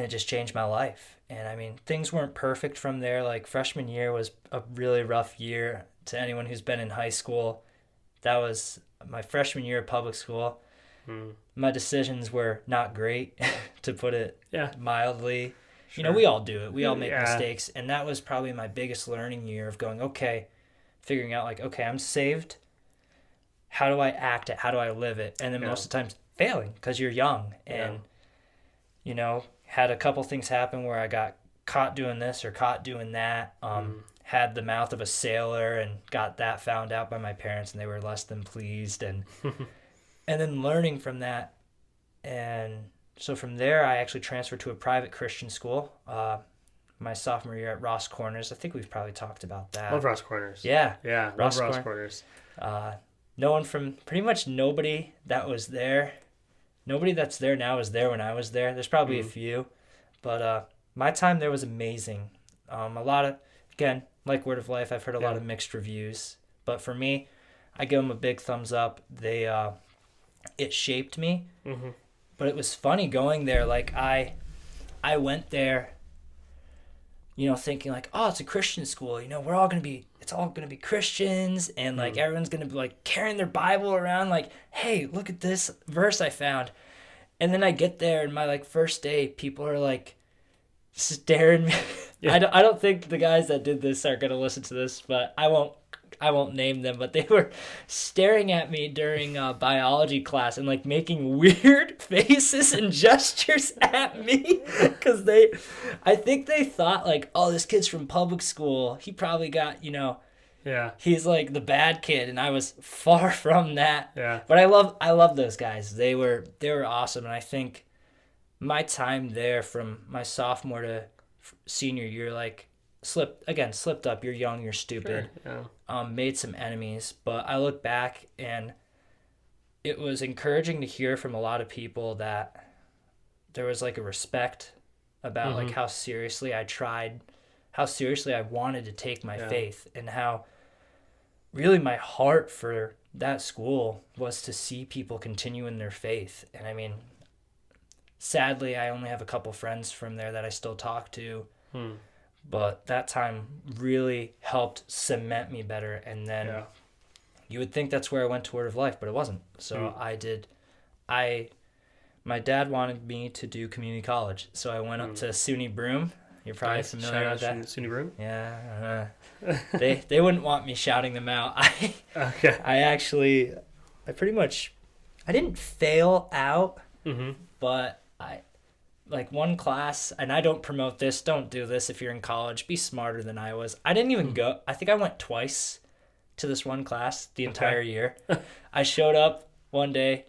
it just changed my life. And I mean, things weren't perfect from there. Like, freshman year was a really rough year to anyone who's been in high school. That was my freshman year of public school. My decisions were not great, to put it mildly. You know, we all do it. We all make Yeah. mistakes. And that was probably my biggest learning year of going, okay, figuring out like, okay, I'm saved. How do I act it? How do I live it? And then most of the times failing because you're young. And, you know, had a couple things happen where I got caught doing this or caught doing that. Had the mouth of a sailor and got that found out by my parents, and they were less than pleased. And and then learning from that. And so from there, I actually transferred to a private Christian school my sophomore year at Ross Corners. I think we've probably talked about that. Love Ross Corners. Yeah. Yeah, love Ross Corners. No one from, pretty much nobody that was there. Nobody that's there now was there when I was there. There's probably a few. But my time there was amazing. A lot of, again, like Word of Life, I've heard a lot of mixed reviews. But for me, I give them a big thumbs up. It shaped me. But it was funny going there. Like, I went there, you know, thinking like, oh, it's a Christian school. You know, it's all going to be Christians. And, like, everyone's going to be, like, carrying their Bible around. Like, hey, look at this verse I found. And then I get there, and my, like, first day, people are, like, staring me. I don't think the guys that did this are going to listen to this, but I won't name them, but they were staring at me during biology class and like making weird faces and gestures at me because I think they thought like, oh, this kid's from public school. He probably got, you know, he's like the bad kid, and I was far from that. Yeah. But I love those guys. They were awesome, and I think my time there from my sophomore to senior year, like, slipped up. You're young, you're stupid. Sure, made some enemies, but I look back and it was encouraging to hear from a lot of people that there was like a respect about like how seriously I wanted to take my faith, and how really my heart for that school was to see people continue in their faith. And I mean, sadly, I only have a couple friends from there that I still talk to. But that time really helped cement me better. And then you would think that's where I went to Word of Life, but it wasn't. So my dad wanted me to do community college. So I went up to SUNY Broome. You're probably familiar with that. SUNY Broome? Yeah. They wouldn't want me shouting them out. I didn't fail out, but like one class, and I don't promote this, don't do this if you're in college, be smarter than I was. I didn't even go. I think I went twice to this one class the entire year. I showed up one day,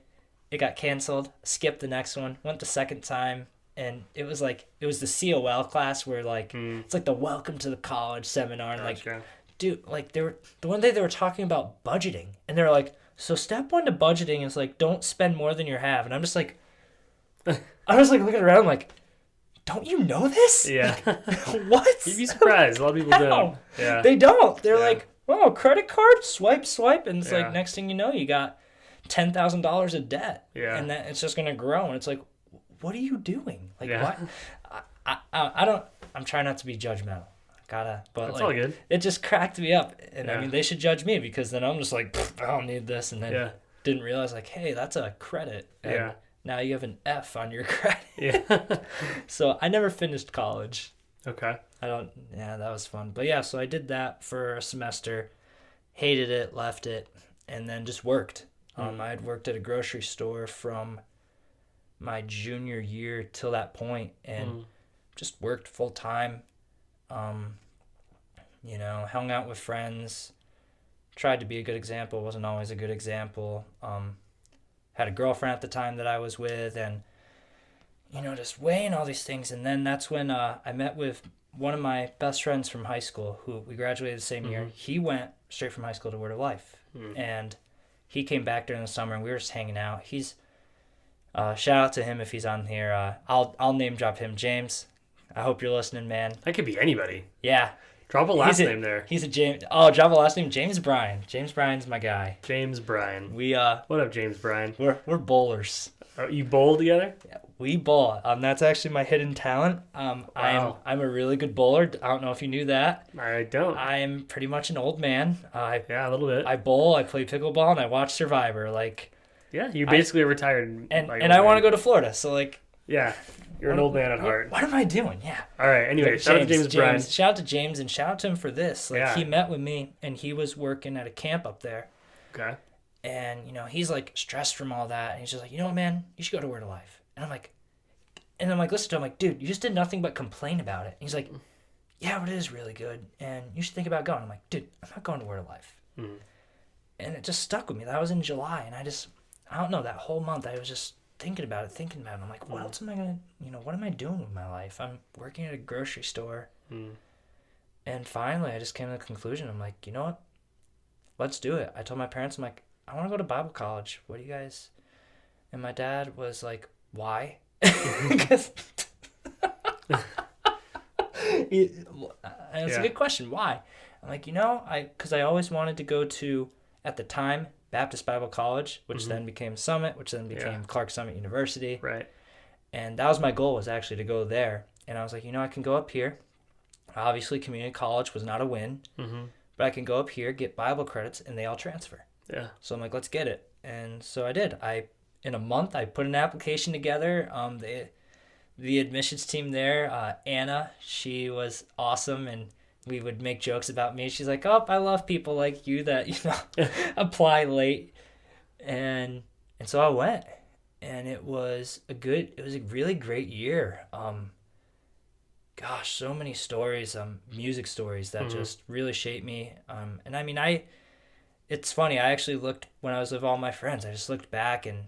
it got canceled, skipped the next one, went the second time, and it was the COL class where like it's like the welcome to the college seminar, and like dude, like the one day they were talking about budgeting, and they were like, so step 1 to budgeting is like don't spend more than you have. And I'm just like, I was like looking around like, don't you know this? Yeah. What? You'd be surprised. A lot of people don't. Yeah. They don't. They're like, oh, credit card, swipe, and it's like next thing you know, you got $10,000 of debt. Yeah. And that it's just gonna grow. And it's like, what are you doing? Like what? I don't. I'm trying not to be judgmental. But that's like, all good. It just cracked me up. And I mean, they should judge me, because then I'm just like, I don't need this. And then didn't realize like, hey, that's a credit. And now you have an F on your credit. Yeah. So I never finished college. Okay. That was fun. But yeah, so I did that for a semester, hated it, left it, and then just worked. I had worked at a grocery store from my junior year till that point, and just worked full time. You know, hung out with friends, tried to be a good example, wasn't always a good example. Had a girlfriend at the time that I was with, and, you know, just weighing all these things. And then that's when I met with one of my best friends from high school, who we graduated the same year. He went straight from high school to Word of Life. And he came back during the summer, and we were just hanging out. He's, shout out to him if he's on here. I'll name drop him. James, I hope you're listening, man. That could be anybody. Yeah. Drop a last name there. He's a James. Oh, drop a last name. James Bryan. James Bryan's my guy. James Bryan. What up, James Bryan? We're bowlers. Are you bowl together? Yeah, we bowl. That's actually my hidden talent. Wow. I'm a really good bowler. I don't know if you knew that. I don't. I'm pretty much an old man. Yeah, a little bit. I bowl. I play pickleball, and I watch Survivor. Like. Yeah, you basically retired. And I want to go to Florida. So like. Yeah. You're an old man at heart. What am I doing? Yeah. All right. Anyway, shout out to James Bryan. Shout out to James, and shout out to him for this. Like, Yeah. he met with me, and he was working at a camp up there. Okay. And, you know, he's, like, stressed from all that. And he's just like, you know what, man? You should go to Word of Life. And I'm like, listen to him. I'm like, dude, you just did nothing but complain about it. And he's like, yeah, but it is really good. And you should think about going. I'm like, dude, I'm not going to Word of Life. Mm. And it just stuck with me. That was in July. And I don't know, that whole month I was just thinking about it. I'm like, what else am I going to, what am I doing with my life? I'm working at a grocery store. Mm. And finally, I just came to the conclusion. I'm like, you know what? Let's do it. I told my parents, I'm like, I want to go to Bible college. What do you guys? And my dad was like, why? It's a good question. Why? I'm like, because I always wanted to go to, at the time, Baptist Bible College, which then became Summit, which then became Clark Summit University. Right. And that was my goal, was actually to go there. And I was like, I can go up here. Obviously, community college was not a win, but I can go up here, get Bible credits, and they all transfer. Yeah. So I'm like, let's get it. And so I did. In a month, I put an application together. The admissions team there, Anna, she was awesome, and we would make jokes about me. She's like, oh, I love people like you that, apply late. And so I went, and it was a really great year. Gosh, so many stories, music stories that just really shaped me. And I mean, it's funny, I actually looked, when I was with all my friends, I just looked back and,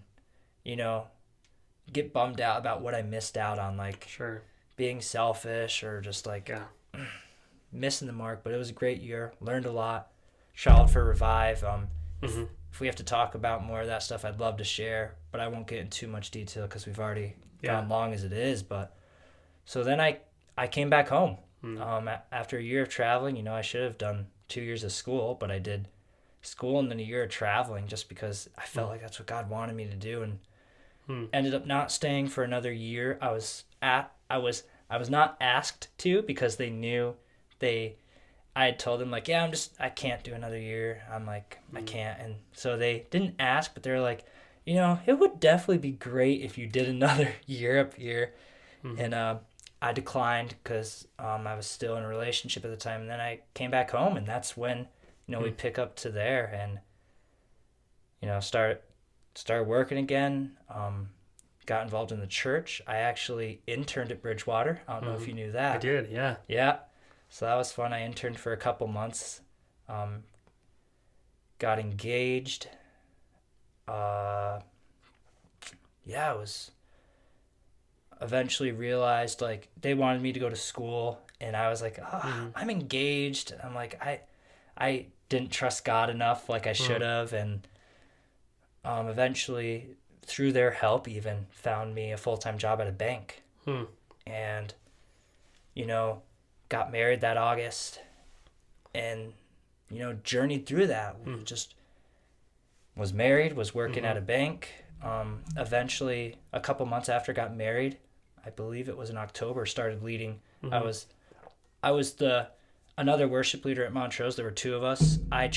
get bummed out about what I missed out on, like being selfish or just like missing the mark. But it was a great year, learned a lot. Charlotte for Revive. If we have to talk about more of that stuff, I'd love to share, but I won't get into too much detail because we've already gone long as it is. But so then I came back home after a year of traveling. I should have done 2 years of school, but I did school and then a year of traveling just because I felt like that's what God wanted me to do, and ended up not staying for another year. I was not asked to, because they knew I had told them, like, I can't do another year. I'm like, I can't. And so they didn't ask, but they're like, it would definitely be great if you did another year up here. And I declined because I was still in a relationship at the time. And then I came back home, and that's when, we pick up to there and, started working again. Got involved in the church. I actually interned at Bridgewater. I don't know if you knew that. I did, yeah. Yeah. So that was fun. I interned for a couple months. Got engaged. It was... Eventually realized, like, they wanted me to go to school, and I was like, I'm engaged. I'm like, I didn't trust God enough like I should have, and eventually, through their help, even found me a full-time job at a bank. And got married that August, and journeyed through that. Just was married, was working at a bank. Eventually, a couple months after I got married, I believe it was in October, started leading. I was another worship leader at Montrose. There were two of us. I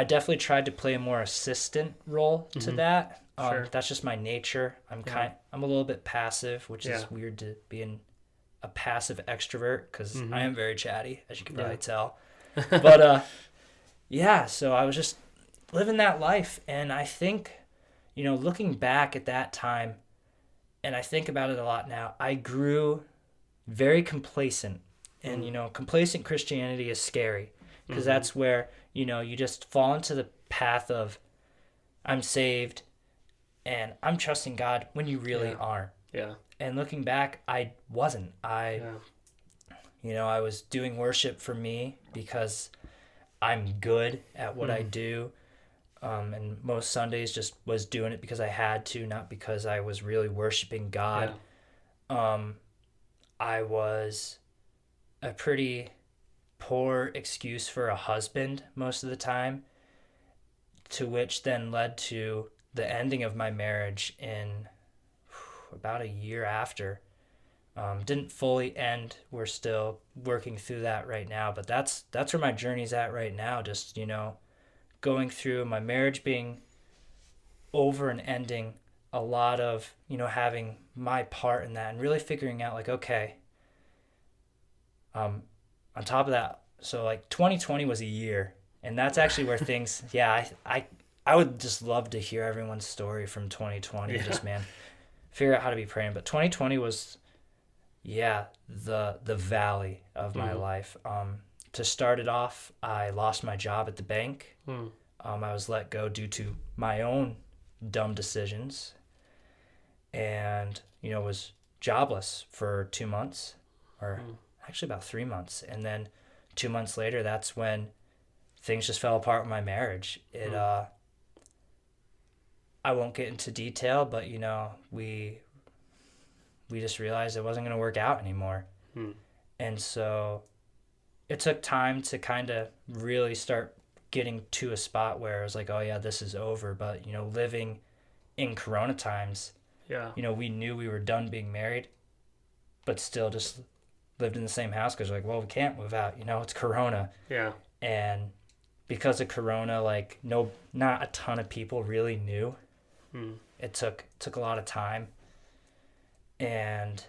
definitely tried to play a more assistant role to that. That's just my nature. I'm a little bit passive, which is weird to be a passive extrovert, because I am very chatty, as you can probably tell. But so I was just living that life, and I think, looking back at that time, and I think about it a lot now, I grew very complacent, and complacent Christianity is scary, because that's where you just fall into the path of, I'm saved and I'm trusting God, when you really aren't. And looking back, I wasn't. I was doing worship for me because I'm good at what I do. And most Sundays just was doing it because I had to, not because I was really worshiping God. I was a pretty poor excuse for a husband most of the time, to which then led to the ending of my marriage in about a year after. Didn't fully end. We're still working through that right now, but that's where my journey's at right now. Just, going through my marriage being over and ending, a lot of, having my part in that and really figuring out like, okay, on top of that, so like 2020 was a year, and that's actually where things, yeah, I would just love to hear everyone's story from 2020 and Yeah. just, man, figure out how to be praying. But 2020 was, yeah, the valley of my life. To start it off, I lost my job at the bank. I was let go due to my own dumb decisions, and was jobless for 2 months, or actually about 3 months, and then 2 months later, that's when things just fell apart with my marriage. I won't get into detail, but we just realized it wasn't going to work out anymore. And so it took time to kind of really start getting to a spot where it was like, oh yeah, this is over. But living in Corona times, Yeah. we knew we were done being married, but still just lived in the same house because like, well, we can't move out. It's Corona. Yeah. And because of Corona, like not a ton of people really knew. It took a lot of time, and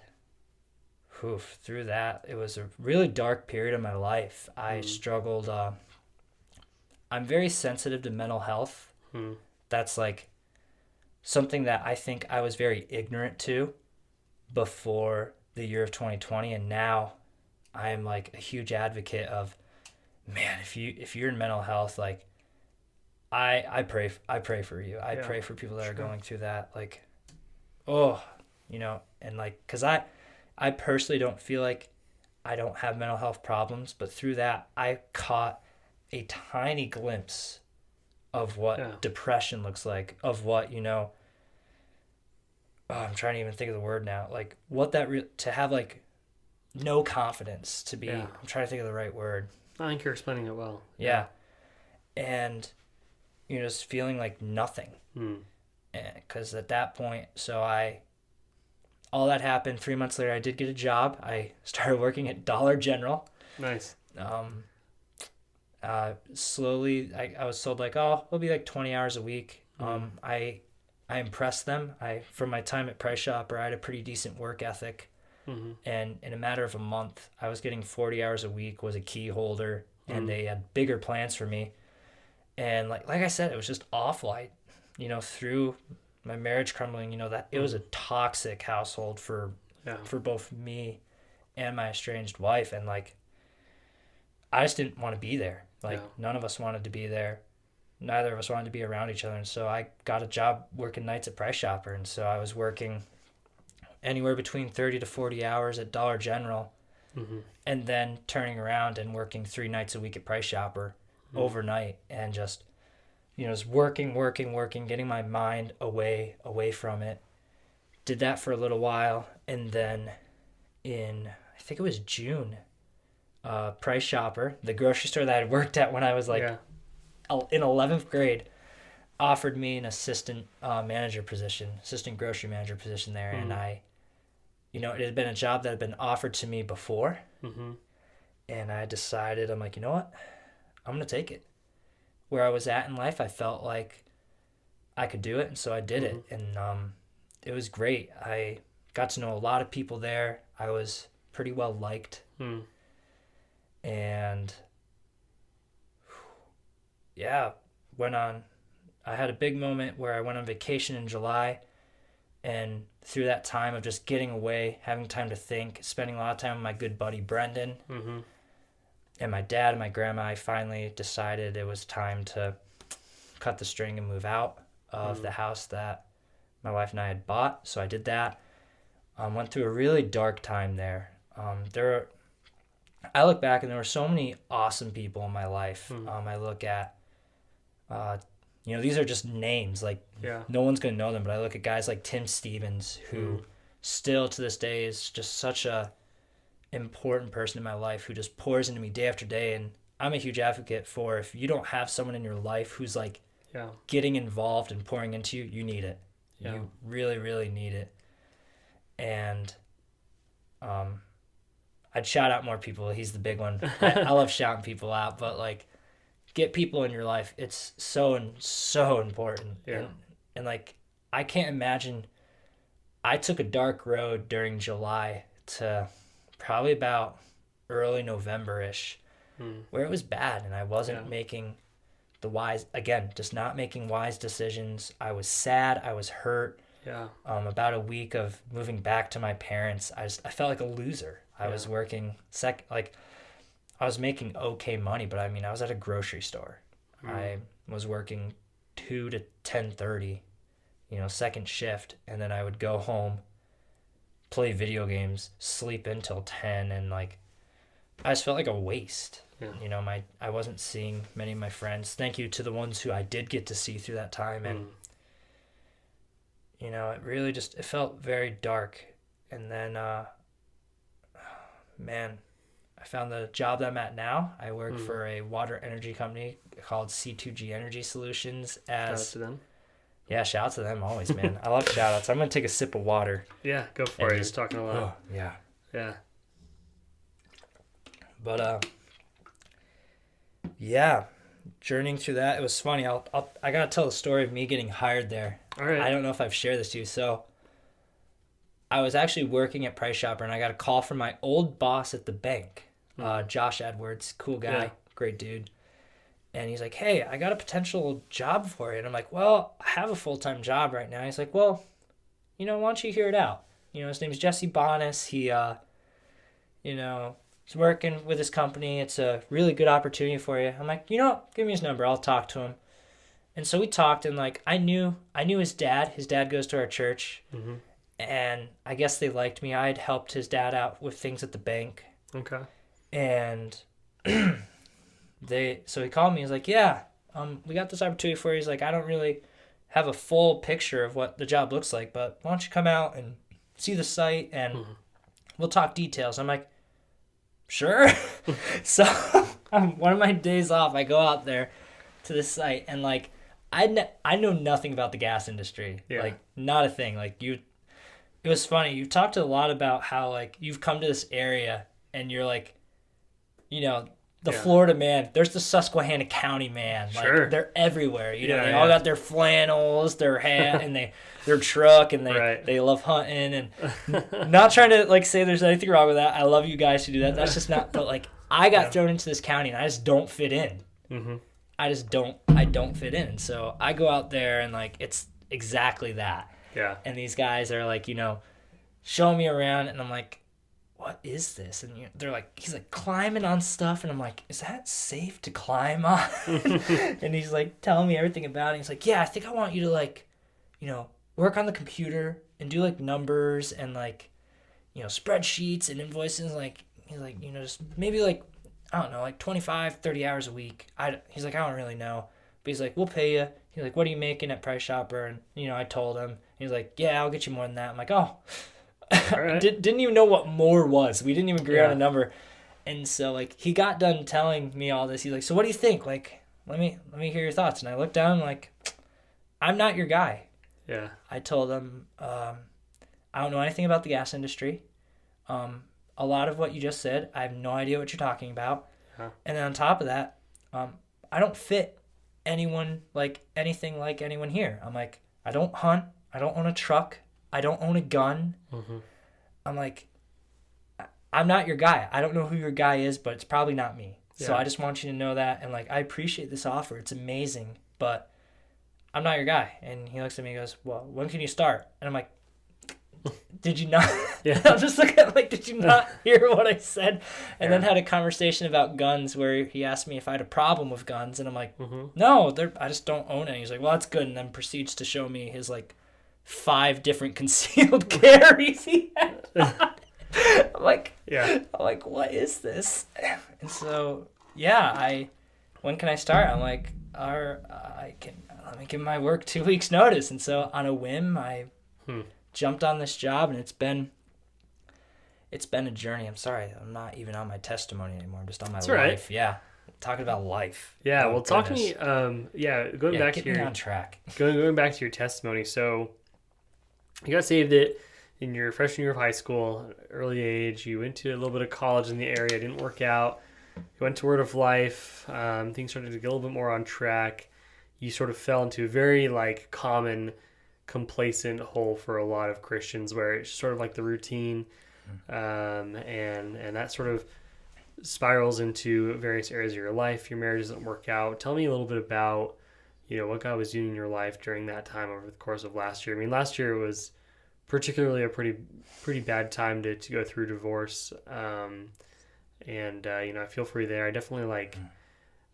through that, it was a really dark period of my life. I struggled. I'm very sensitive to mental health. That's like something that I think I was very ignorant to before the year of 2020, and now I'm like a huge advocate of, man, if you're in mental health, like I pray for you. I pray for people that are going through that, like, oh, and like, cause I personally don't feel like I don't have mental health problems, but through that I caught a tiny glimpse of what depression looks like, of what, I'm trying to even think of the word now, like what that to have like no confidence, to be, I'm trying to think of the right word. I think you're explaining it well. Yeah. And just feeling like nothing. Because at that point, all that happened. 3 months later, I did get a job. I started working at Dollar General. Nice. Slowly, I was told like, oh, it'll be like 20 hours a week. I impressed them. From my time at Price Chopper, I had a pretty decent work ethic. And in a matter of a month, I was getting 40 hours a week, was a key holder, and they had bigger plans for me. And like I said, it was just awful. Through my marriage crumbling, that it was a toxic household for both me and my estranged wife. And like, I just didn't want to be there. Like none of us wanted to be there. Neither of us wanted to be around each other. And so I got a job working nights at Price Chopper. And so I was working anywhere between 30 to 40 hours at Dollar General, and then turning around and working 3 nights a week at Price Chopper overnight, and just just working, getting my mind away from it. Did that for a little while, and then in, I think it was June, Price Chopper, the grocery store that I had worked at when I was like in 11th grade, offered me an assistant grocery manager position there. And I, it had been a job that had been offered to me before. And I decided, I'm like, you know what? I'm going to take it. Where I was at in life, I felt like I could do it. And so I did it. And it was great. I got to know a lot of people there. I was pretty well liked. And yeah, I had a big moment where I went on vacation in July, and through that time of just getting away, having time to think, spending a lot of time with my good buddy Brendan, and my dad and my grandma, I finally decided it was time to cut the string and move out of the house that my wife and I had bought. So I did that. Went through a really dark time there. I look back and there were so many awesome people in my life. I look at, these are just names. Like, no one's going to know them, but I look at guys like Tim Stevens, who still to this day is just such a important person in my life, who just pours into me day after day. And I'm a huge advocate for, if you don't have someone in your life who's like getting involved and pouring into you, you need it. You really, really need it. And I'd shout out more people. He's the big one. I love shouting people out, but like, get people in your life. It's so important. And like, I can't imagine. I took a dark road during July to probably about early November-ish, where it was bad and I wasn't making just not making wise decisions. I was sad. I was hurt. Yeah. About a week of moving back to my parents, I felt like a loser. I was working I was making okay money, but I mean, I was at a grocery store. I was working 2 to 10:30, second shift, and then I would go home, play video games, sleep until 10, and like I just felt like a waste. Yeah. I wasn't seeing many of my friends. Thank you to the ones who I did get to see through that time, and it really it felt very dark. And then man, I found the job that I'm at now. I work for a water energy company called C2G Energy Solutions. Shout out to them. Yeah, shout out to them always, man. I love shout outs. I'm going to take a sip of water. Yeah, go for it. Just talking a lot. Oh, yeah. Yeah. But, yeah, journeying through that, it was funny. I got to tell the story of me getting hired there. All right. I don't know if I've shared this to you. So I was actually working at Price Chopper, and I got a call from my old boss at the bank, Josh Edwards, cool guy, great dude. And he's like, hey, I got a potential job for you. And I'm like, well, I have a full-time job right now. He's like, well, why don't you hear it out? His name's Jesse Bonas. He, he's working with his company. It's a really good opportunity for you. I'm like, give me his number. I'll talk to him. And so we talked, and like, I knew his dad. His dad goes to our church. Mm-hmm. And I guess they liked me. I had helped his dad out with things at the bank. Okay. And so he called me. He's like, yeah, we got this opportunity for you. He's like, I don't really have a full picture of what the job looks like, but why don't you come out and see the site and we'll talk details. I'm like, sure. So one of my days off, I go out there to the site, and like, I know nothing about the gas industry. Yeah. Like, not a thing. Like, it was funny. You talked a lot about how like you've come to this area and you're like, the Florida man, there's the Susquehanna County man. Like, sure. They're everywhere. They all got their flannels, their hat, and their truck, and they love hunting. And not trying to like say there's anything wrong with that. I love you guys who do that. That's just not. But like, I got thrown into this county, and I just don't fit in. Mm-hmm. I don't fit in. And so I go out there, and like, it's exactly that. Yeah. And these guys are like, showing me around, and I'm like, what is this? And they're like, he's like climbing on stuff, and I'm like, is that safe to climb on? And he's like telling me everything about it. He's like, yeah, I think I want you to like, work on the computer and do like numbers and like, spreadsheets and invoices. Like, he's like, just maybe like, I don't know, like 25, 30 hours a week. He's like, I don't really know. But he's like, we'll pay you. He's like, what are you making at Price Chopper? And, I told him. He's like, yeah, I'll get you more than that. I'm like, oh. Right. Didn't even know what more was. We didn't even agree on a number. And so like he got done telling me all this. He's like, so what do you think? Like, let me hear your thoughts. And I looked down, like, I'm not your guy. Yeah. I told him, I don't know anything about the gas industry. A lot of what you just said, I have no idea what you're talking about. Huh. And then on top of that, I don't fit anything like anyone here. I'm like, I don't hunt. I don't own a truck. I don't own a gun. Mm-hmm. I'm like, I'm not your guy. I don't know who your guy is, but it's probably not me. Yeah. So I just want you to know that. And like, I appreciate this offer. It's amazing, but I'm not your guy. And he looks at me and goes, well, when can you start? And I'm like, did you not? Yeah. I'm just looking at like, did you not hear what I said? And then had a conversation about guns where he asked me if I had a problem with guns. And I'm like, no, I just don't own any. He's like, well, that's good. And then proceeds to show me his like 5 different concealed carries he had. I'm like, what is this? And so, when can I start? I'm like, let me give my work 2 weeks notice. And so on a whim, I jumped on this job, and it's been a journey. I'm sorry, I'm not even on my testimony anymore. I'm just on my life. Right. Yeah. Talking about life. Yeah. Well, talk to me. Going back to your on track. Going back to your testimony. So you got saved in your freshman year of high school, early age. You went to a little bit of college in the area. It didn't work out. You went to Word of Life. Things started to get a little bit more on track. You sort of fell into a very like common complacent hole for a lot of Christians where it's sort of like the routine, and that sort of spirals into various areas of your life. Your marriage doesn't work out. Tell me a little bit about, what God was doing in your life during that time over the course of last year. I mean, last year was particularly a pretty bad time to go through divorce. I feel for you there. I definitely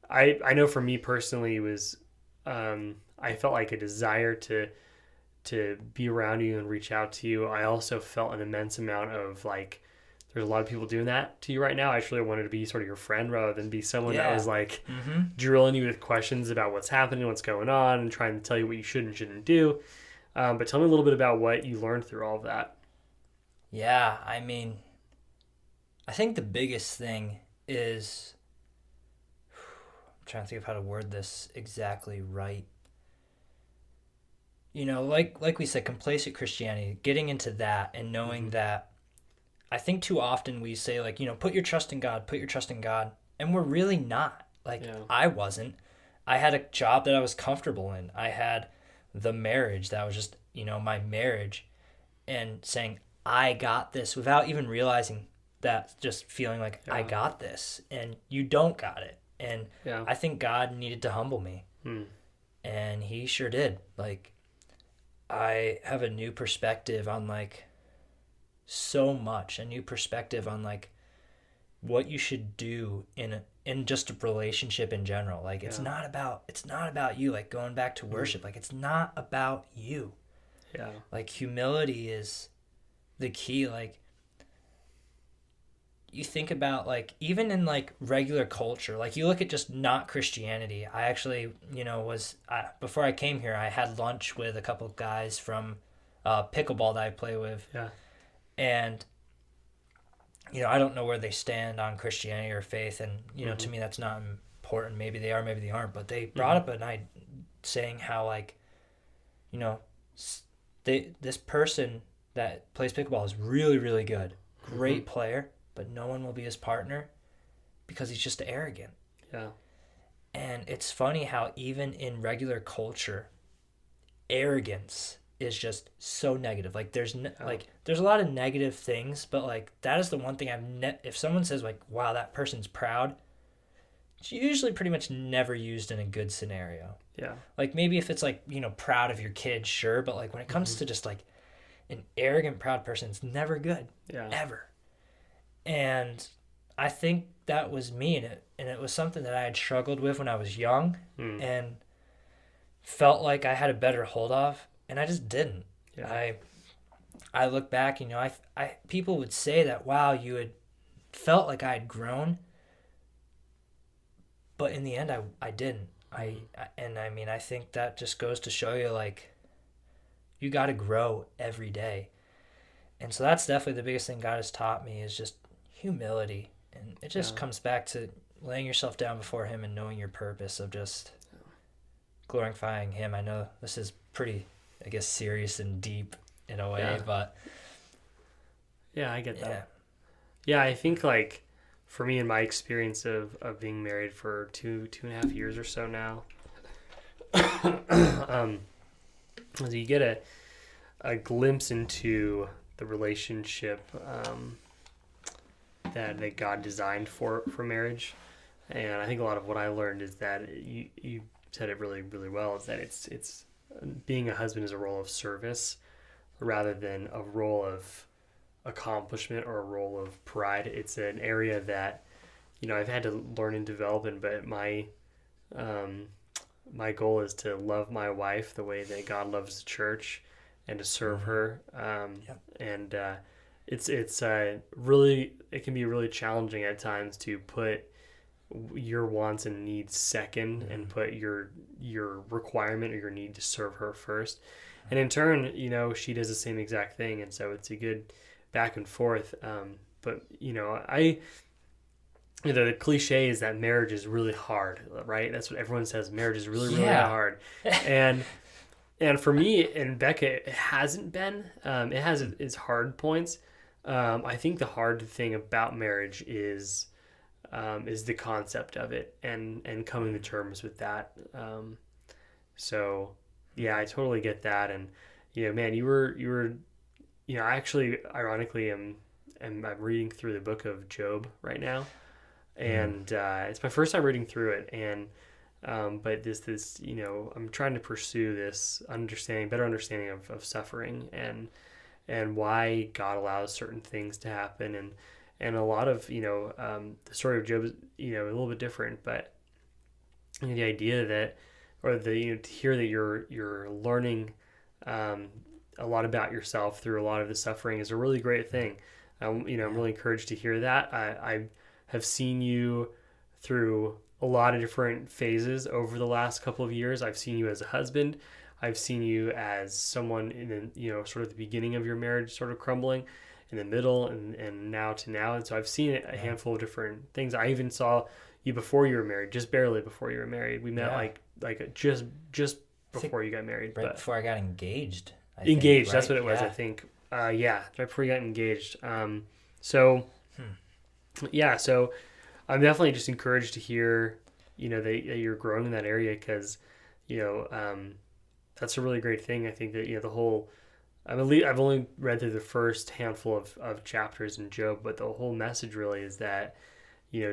I know for me personally, it was, I felt like a desire to be around you and reach out to you. I also felt an immense amount of there's a lot of people doing that to you right now. I actually wanted to be sort of your friend rather than be someone that was drilling you with questions about what's happening, what's going on, and trying to tell you what you should and shouldn't do. But tell me a little bit about what you learned through all of that. Yeah, I mean, I think the biggest thing is, I'm trying to think of how to word this exactly right. Like we said, complacent Christianity, getting into that and knowing that, I think too often we say put your trust in God, put your trust in God. And we're really not. I wasn't. I had a job that I was comfortable in. I had the marriage that was just, my marriage, and saying, I got this without even realizing that, just feeling like I got this and you don't got it. And I think God needed to humble me. And he sure did. I have a new perspective on so much, a new perspective on what you should do in just a relationship in general. It's not about you, going back to worship. It's not about you. Humility is the key. You think about even in regular culture, you look at just not Christianity. I actually before I came here, I had lunch with a couple of guys from pickleball that I play with. And I don't know where they stand on Christianity or faith, and to me that's not important. Maybe they are, maybe they aren't, but they brought up a night saying how this person that plays pickleball is really, really good, great player, but no one will be his partner because he's just arrogant. And it's funny how even in regular culture, arrogance is just so negative. There's there's a lot of negative things, but that is the one thing if someone says wow, that person's proud, it's usually pretty much never used in a good scenario. Maybe if it's proud of your kids, sure, but when it comes to just an arrogant proud person, it's never good. Ever. And I think that was me, and it was something that I had struggled with when I was young and felt like I had a better hold of, and I just didn't. I look back, I people would say that, wow, you had felt like I had grown, but in the end I didn't. I think that just goes to show you you got to grow every day. And so that's definitely the biggest thing God has taught me, is just humility. And it just comes back to laying yourself down before him and knowing your purpose of just glorifying him. I know this is pretty, I guess, serious and deep in a way, but I get that. I think for me, in my experience of being married for 2.5 years or so now, so you get a glimpse into the relationship that God designed for marriage. And I think a lot of what I learned is that you said it really, really well, is that it's being a husband is a role of service rather than a role of accomplishment or a role of pride. It's an area that I've had to learn and develop in, but my goal is to love my wife the way that God loves the church and to serve her. And it's really, it can be really challenging at times to put your wants and needs second and put your requirement or your need to serve her first. And in turn, she does the same exact thing. And so it's a good back and forth. But the cliche is that marriage is really hard, right? That's what everyone says. Marriage is really, really hard. And for me and Becca, it hasn't been. It has its hard points. I think the hard thing about marriage is the concept of it and coming to terms with that. So yeah, I totally get that. And man, I actually, ironically, I'm reading through the book of Job right now, and it's my first time reading through it, and but this, I'm trying to pursue this better understanding of suffering and why God allows certain things to happen, and a lot of the story of Job is a little bit different, but the idea that, or to hear that you're learning a lot about yourself through a lot of the suffering is a really great thing. I'm really encouraged to hear that. I have seen you through a lot of different phases over the last couple of years. I've seen you as a husband. I've seen you as someone in sort of the beginning of your marriage, sort of crumbling, in the middle, and now to now. And so I've seen a handful of different things. I even saw you before you were married, just barely before you were married. We met like just before you got married, right before I got engaged. Engaged, right? That's what it was. I think. Right before you got engaged. So I'm definitely just encouraged to hear, that you're growing in that area, because, that's a really great thing. I think that, the whole, I've only read through the first handful of chapters in Job, but the whole message really is that,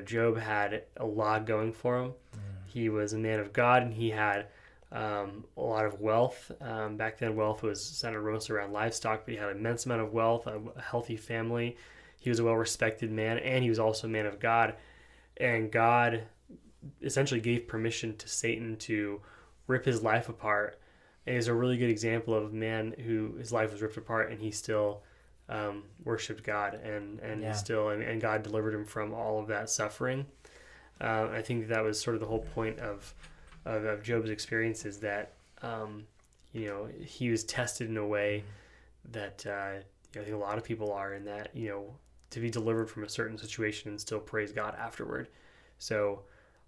Job had a lot going for him. He was a man of God, and he had a lot of wealth. Back then, wealth was centered mostly around livestock, but he had an immense amount of wealth, a healthy family. He was a well-respected man, and he was also a man of God. And God essentially gave permission to Satan to rip his life apart. And he's a really good example of a man who his life was ripped apart, and he still worshipped God, and and God delivered him from all of that suffering. I think that was sort of the whole point of Job's experience, is that he was tested in a way that I think a lot of people are, in that to be delivered from a certain situation and still praise God afterward. So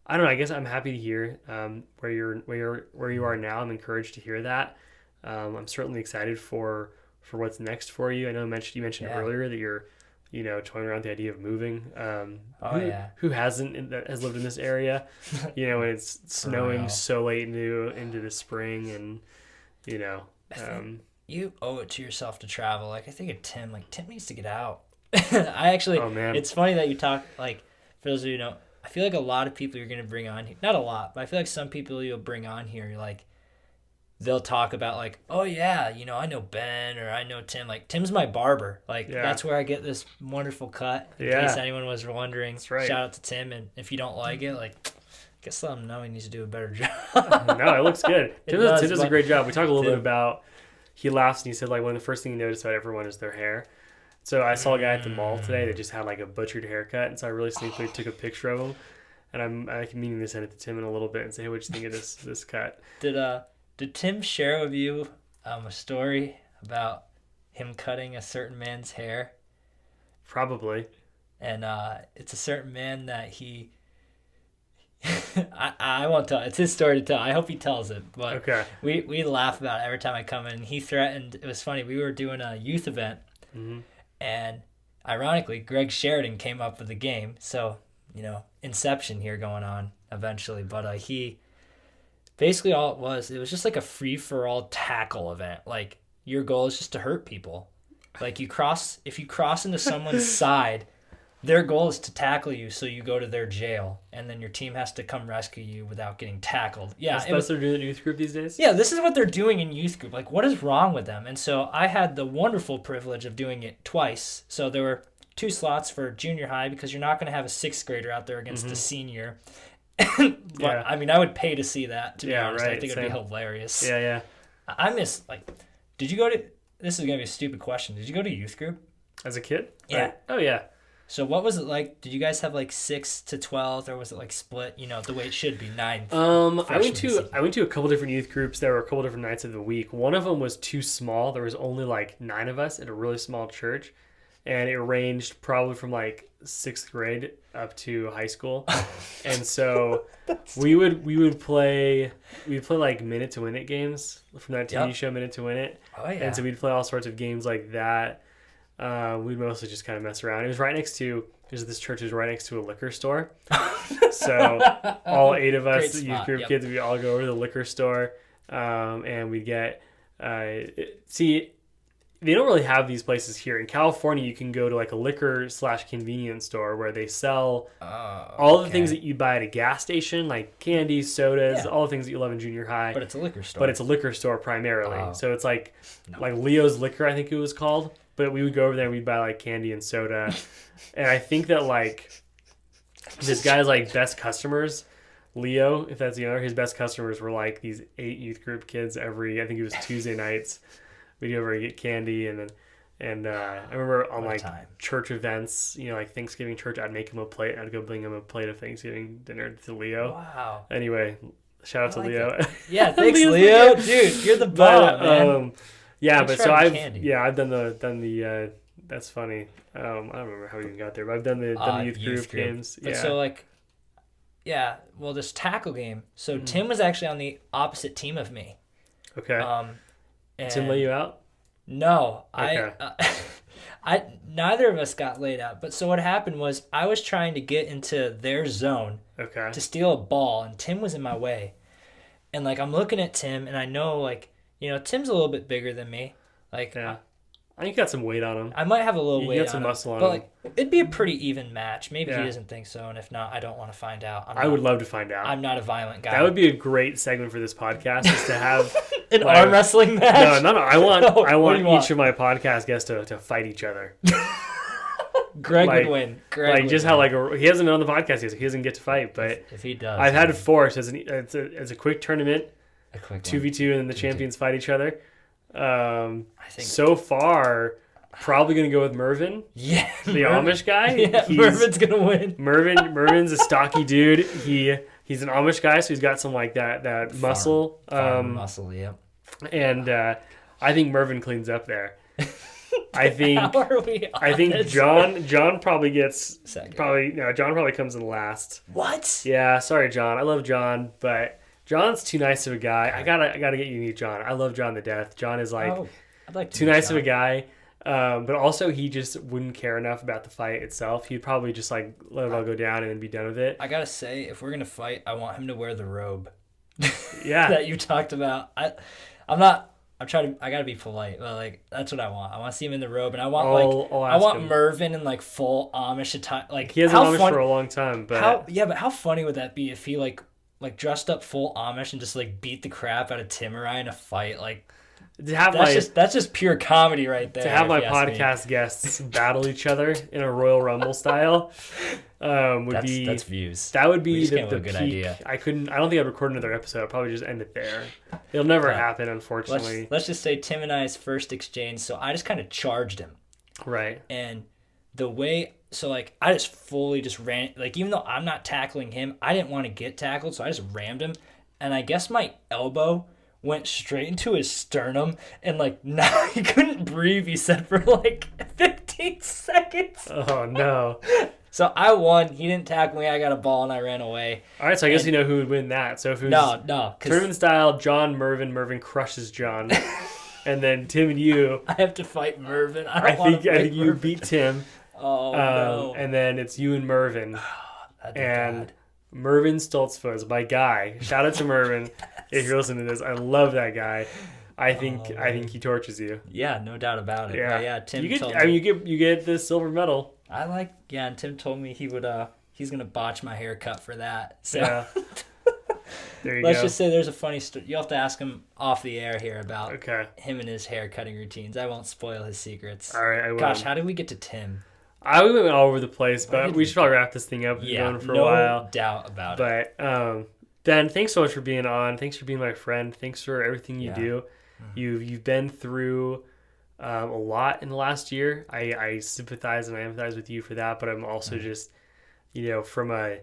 I don't know. I guess I'm happy to hear where you are now. I'm encouraged to hear that. I'm certainly excited for what's next for you. I know you mentioned earlier that you're toying around with the idea of moving. Who hasn't, that has lived in this area? When it's snowing so late into the spring, and you owe it to yourself to travel. Like, I think of Tim. Like, Tim needs to get out. It's funny that you talk, like, for those of you who know, I feel like a lot of people you're going to bring on here, not a lot, but I feel like some people you'll bring on here, like, they'll talk about, like, oh yeah, I know Ben, or I know Tim. Like, Tim's my barber. Like, that's where I get this wonderful cut, in case anyone was wondering. That's right. Shout out to Tim, and if you don't like it, like, I guess let him know he needs to do a better job. No, it looks good. Tim does a great job. We talked a little bit about, he laughs and he said, like, one of the first things he noticed about everyone is their hair. So I saw a guy at the mall today that just had like a butchered haircut, and so I really sneakily took a picture of him, and I'm meaning to send it to Tim in a little bit and say, hey, what'd you think of this cut? Did Tim share with you a story about him cutting a certain man's hair? Probably. And it's a certain man that he I won't tell. It's his story to tell. I hope he tells it. But okay. We laugh about it every time I come in. He threatened. It was funny. We were doing a youth event, and ironically, Greg Sheridan came up with the game. So Inception here going on eventually. But he basically, all it was just like a free for all tackle event. Like, your goal is just to hurt people. Like, if you cross into someone's side, their goal is to tackle you, so you go to their jail, and then your team has to come rescue you without getting tackled. Yeah, that's what they're doing in youth group these days? Yeah, this is what they're doing in youth group. Like, what is wrong with them? And so I had the wonderful privilege of doing it twice. So there were 2 slots for junior high, because you're not going to have a 6th grader out there against a senior. But I mean, I would pay to see that, to be honest. Right. I think it would be hilarious. Yeah. I miss, like, did you go to, this is going to be a stupid question, did you go to youth group? As a kid? Yeah. Right. Oh, yeah. So what was it like? Did you guys have like 6 to 12, or was it like split, the way it should be, 9? I went to a couple different youth groups. There were a couple different nights of the week. One of them was too small. There was only like 9 of us at a really small church, and it ranged probably from like 6th grade up to high school. And so we would play like minute to win it games from that TV show, Minute to Win It. Oh yeah. And so we'd play all sorts of games like that. We'd mostly just kind of mess around. It was right next to, because this church was right next to a liquor store. So all 8 of us, youth group kids, we'd all go over to the liquor store, and we'd get See, they don't really have these places here. In California, you can go to like a liquor/convenience store where they sell all the things that you buy at a gas station, like candy, sodas, all the things that you love in junior high. But it's a liquor store. But it's a liquor store primarily. Oh. So it's like Leo's Liquor, I think it was called. But we would go over there and we'd buy like candy and soda. And I think that like this guy's like best customers, Leo, if that's the owner, his best customers were like these 8 youth group kids I think it was Tuesday nights. We'd go over and get candy, and I remember on like church events, like Thanksgiving church, I'd make him a plate. I'd go bring him a plate of Thanksgiving dinner to Leo. Wow. Anyway, shout out to Leo. Yeah, thanks, Leo. Dude, you're the bomb, man. Yeah, thanks but so candy. I've done the. That's funny. I don't remember how we even got there, but I've done the youth group games. But so like, this tackle game. So Tim was actually on the opposite team of me. Okay. Tim lay you out? No, okay. I neither of us got laid out. But so what happened was I was trying to get into their zone to steal a ball, and Tim was in my way. And like I'm looking at Tim, and I know like Tim's a little bit bigger than me. Like I think you got some weight on him. I might have a little weight on him. You got some muscle on him. But like it'd be a pretty even match. Maybe he doesn't think so, and if not, I don't want to find out. I would love to find out. I'm not a violent guy. That would be a great segment for this podcast, is to have an arm wrestling match. No. I want each of my podcast guests to fight each other. Greg would win. How he hasn't been on the podcast yet, so he doesn't get to fight. But if he does, I've had it forced as a quick tournament, a quick 2v2, and then the champions fight each other. I think so far, probably gonna go with Mervin. Yeah, the Amish guy. Yeah, Mervin's gonna win. Mervin's a stocky dude. He's an Amish guy, so he's got some like that muscle. Muscle, yeah. And I think Mervin cleans up there. I think. How are we on I think this? John probably gets second. John probably comes in last. What? Yeah, sorry, John. I love John, but John's too nice of a guy. I gotta get you to meet John. I love John to death. John is I'd like to too nice of a guy. But also he just wouldn't care enough about the fight itself. He'd probably just like let it all go down and then be done with it. I gotta say, if we're gonna fight, I want him to wear the robe. Yeah. That you talked about. I gotta be polite, but like that's what I want. I want to see him in the robe, and I want I want Mervin in like full Amish attire. Like he hasn't Amish for a long time, but how funny would that be if he like dressed up full Amish and just like beat the crap out of Timurai in a fight? Like that's just pure comedy right there. To have my podcast guests battle each other in a Royal Rumble style that's views. That would be the good peak. idea. I don't think I'd record another episode. I'd probably just end it there. It'll never happen, unfortunately. Let's just say Tim and I's first exchange. So I just kind of charged him. Right. And the way, so like I just fully just ran, like even though I'm not tackling him, I didn't want to get tackled, so I just rammed him. And I guess my elbow went straight into his sternum, and like now he couldn't breathe, he said, for like 15 seconds. Oh no. So I won. He didn't tackle me. I got a ball and I ran away. All right, so I guess you know who would win that. So if it was tournament style, Mervin crushes John, and then Tim and you. I have to fight Mervin. I think you beat Tim. Oh no. And then it's you and Mervin. That'd be and bad. Mervin Stoltzfus, my guy. Shout out to Mervin if you're listening to this. I love that guy. I think he torches you. Yeah, no doubt about it. Yeah, Tim. You get the silver medal. And Tim told me he would he's gonna botch my haircut for that. So yeah. There you let's go. just say there's a funny story. You'll have to ask him off the air here about him and his hair cutting routines. I won't spoil his secrets. All right, I will. Gosh, how did we get to Tim? We went all over the place, but we should probably wrap this thing up. We've been going for a while. No doubt about it. But Ben, thanks so much for being on. Thanks for being my friend. Thanks for everything you do. Mm-hmm. You've been through a lot in the last year. I sympathize and I empathize with you for that, but I'm also just, not from a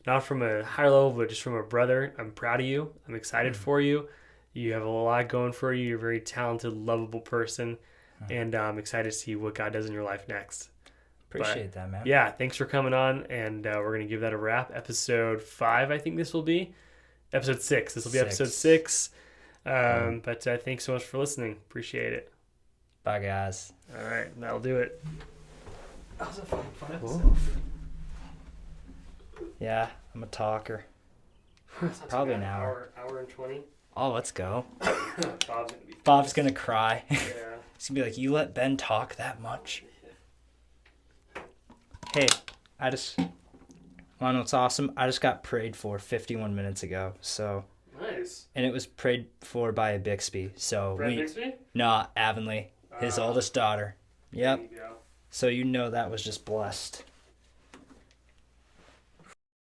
higher level, but just from a brother, I'm proud of you. I'm excited for you. You have a lot going for you. You're a very talented, lovable person, and I'm excited to see what God does in your life next. Appreciate that, man. Yeah, thanks for coming on, and we're going to give that a wrap. Episode 5, I think this will be. Episode 6. This will be episode 6. But thanks so much for listening. Appreciate it. Bye, guys. All right, that'll do it. That was a fun episode. Yeah, I'm a talker. Probably an hour. Hour and 20. Oh, let's go. Bob's gonna be Bob's gonna cry. Yeah. He's gonna be like, you let Ben talk that much? Hey, wanna know what's awesome? I just got prayed for 51 minutes ago. So, Nice. and it was prayed for by a Bixby. So Brett Bixby? No, Avonlea, his oldest daughter. Yep. There you go. So you know that was just blessed.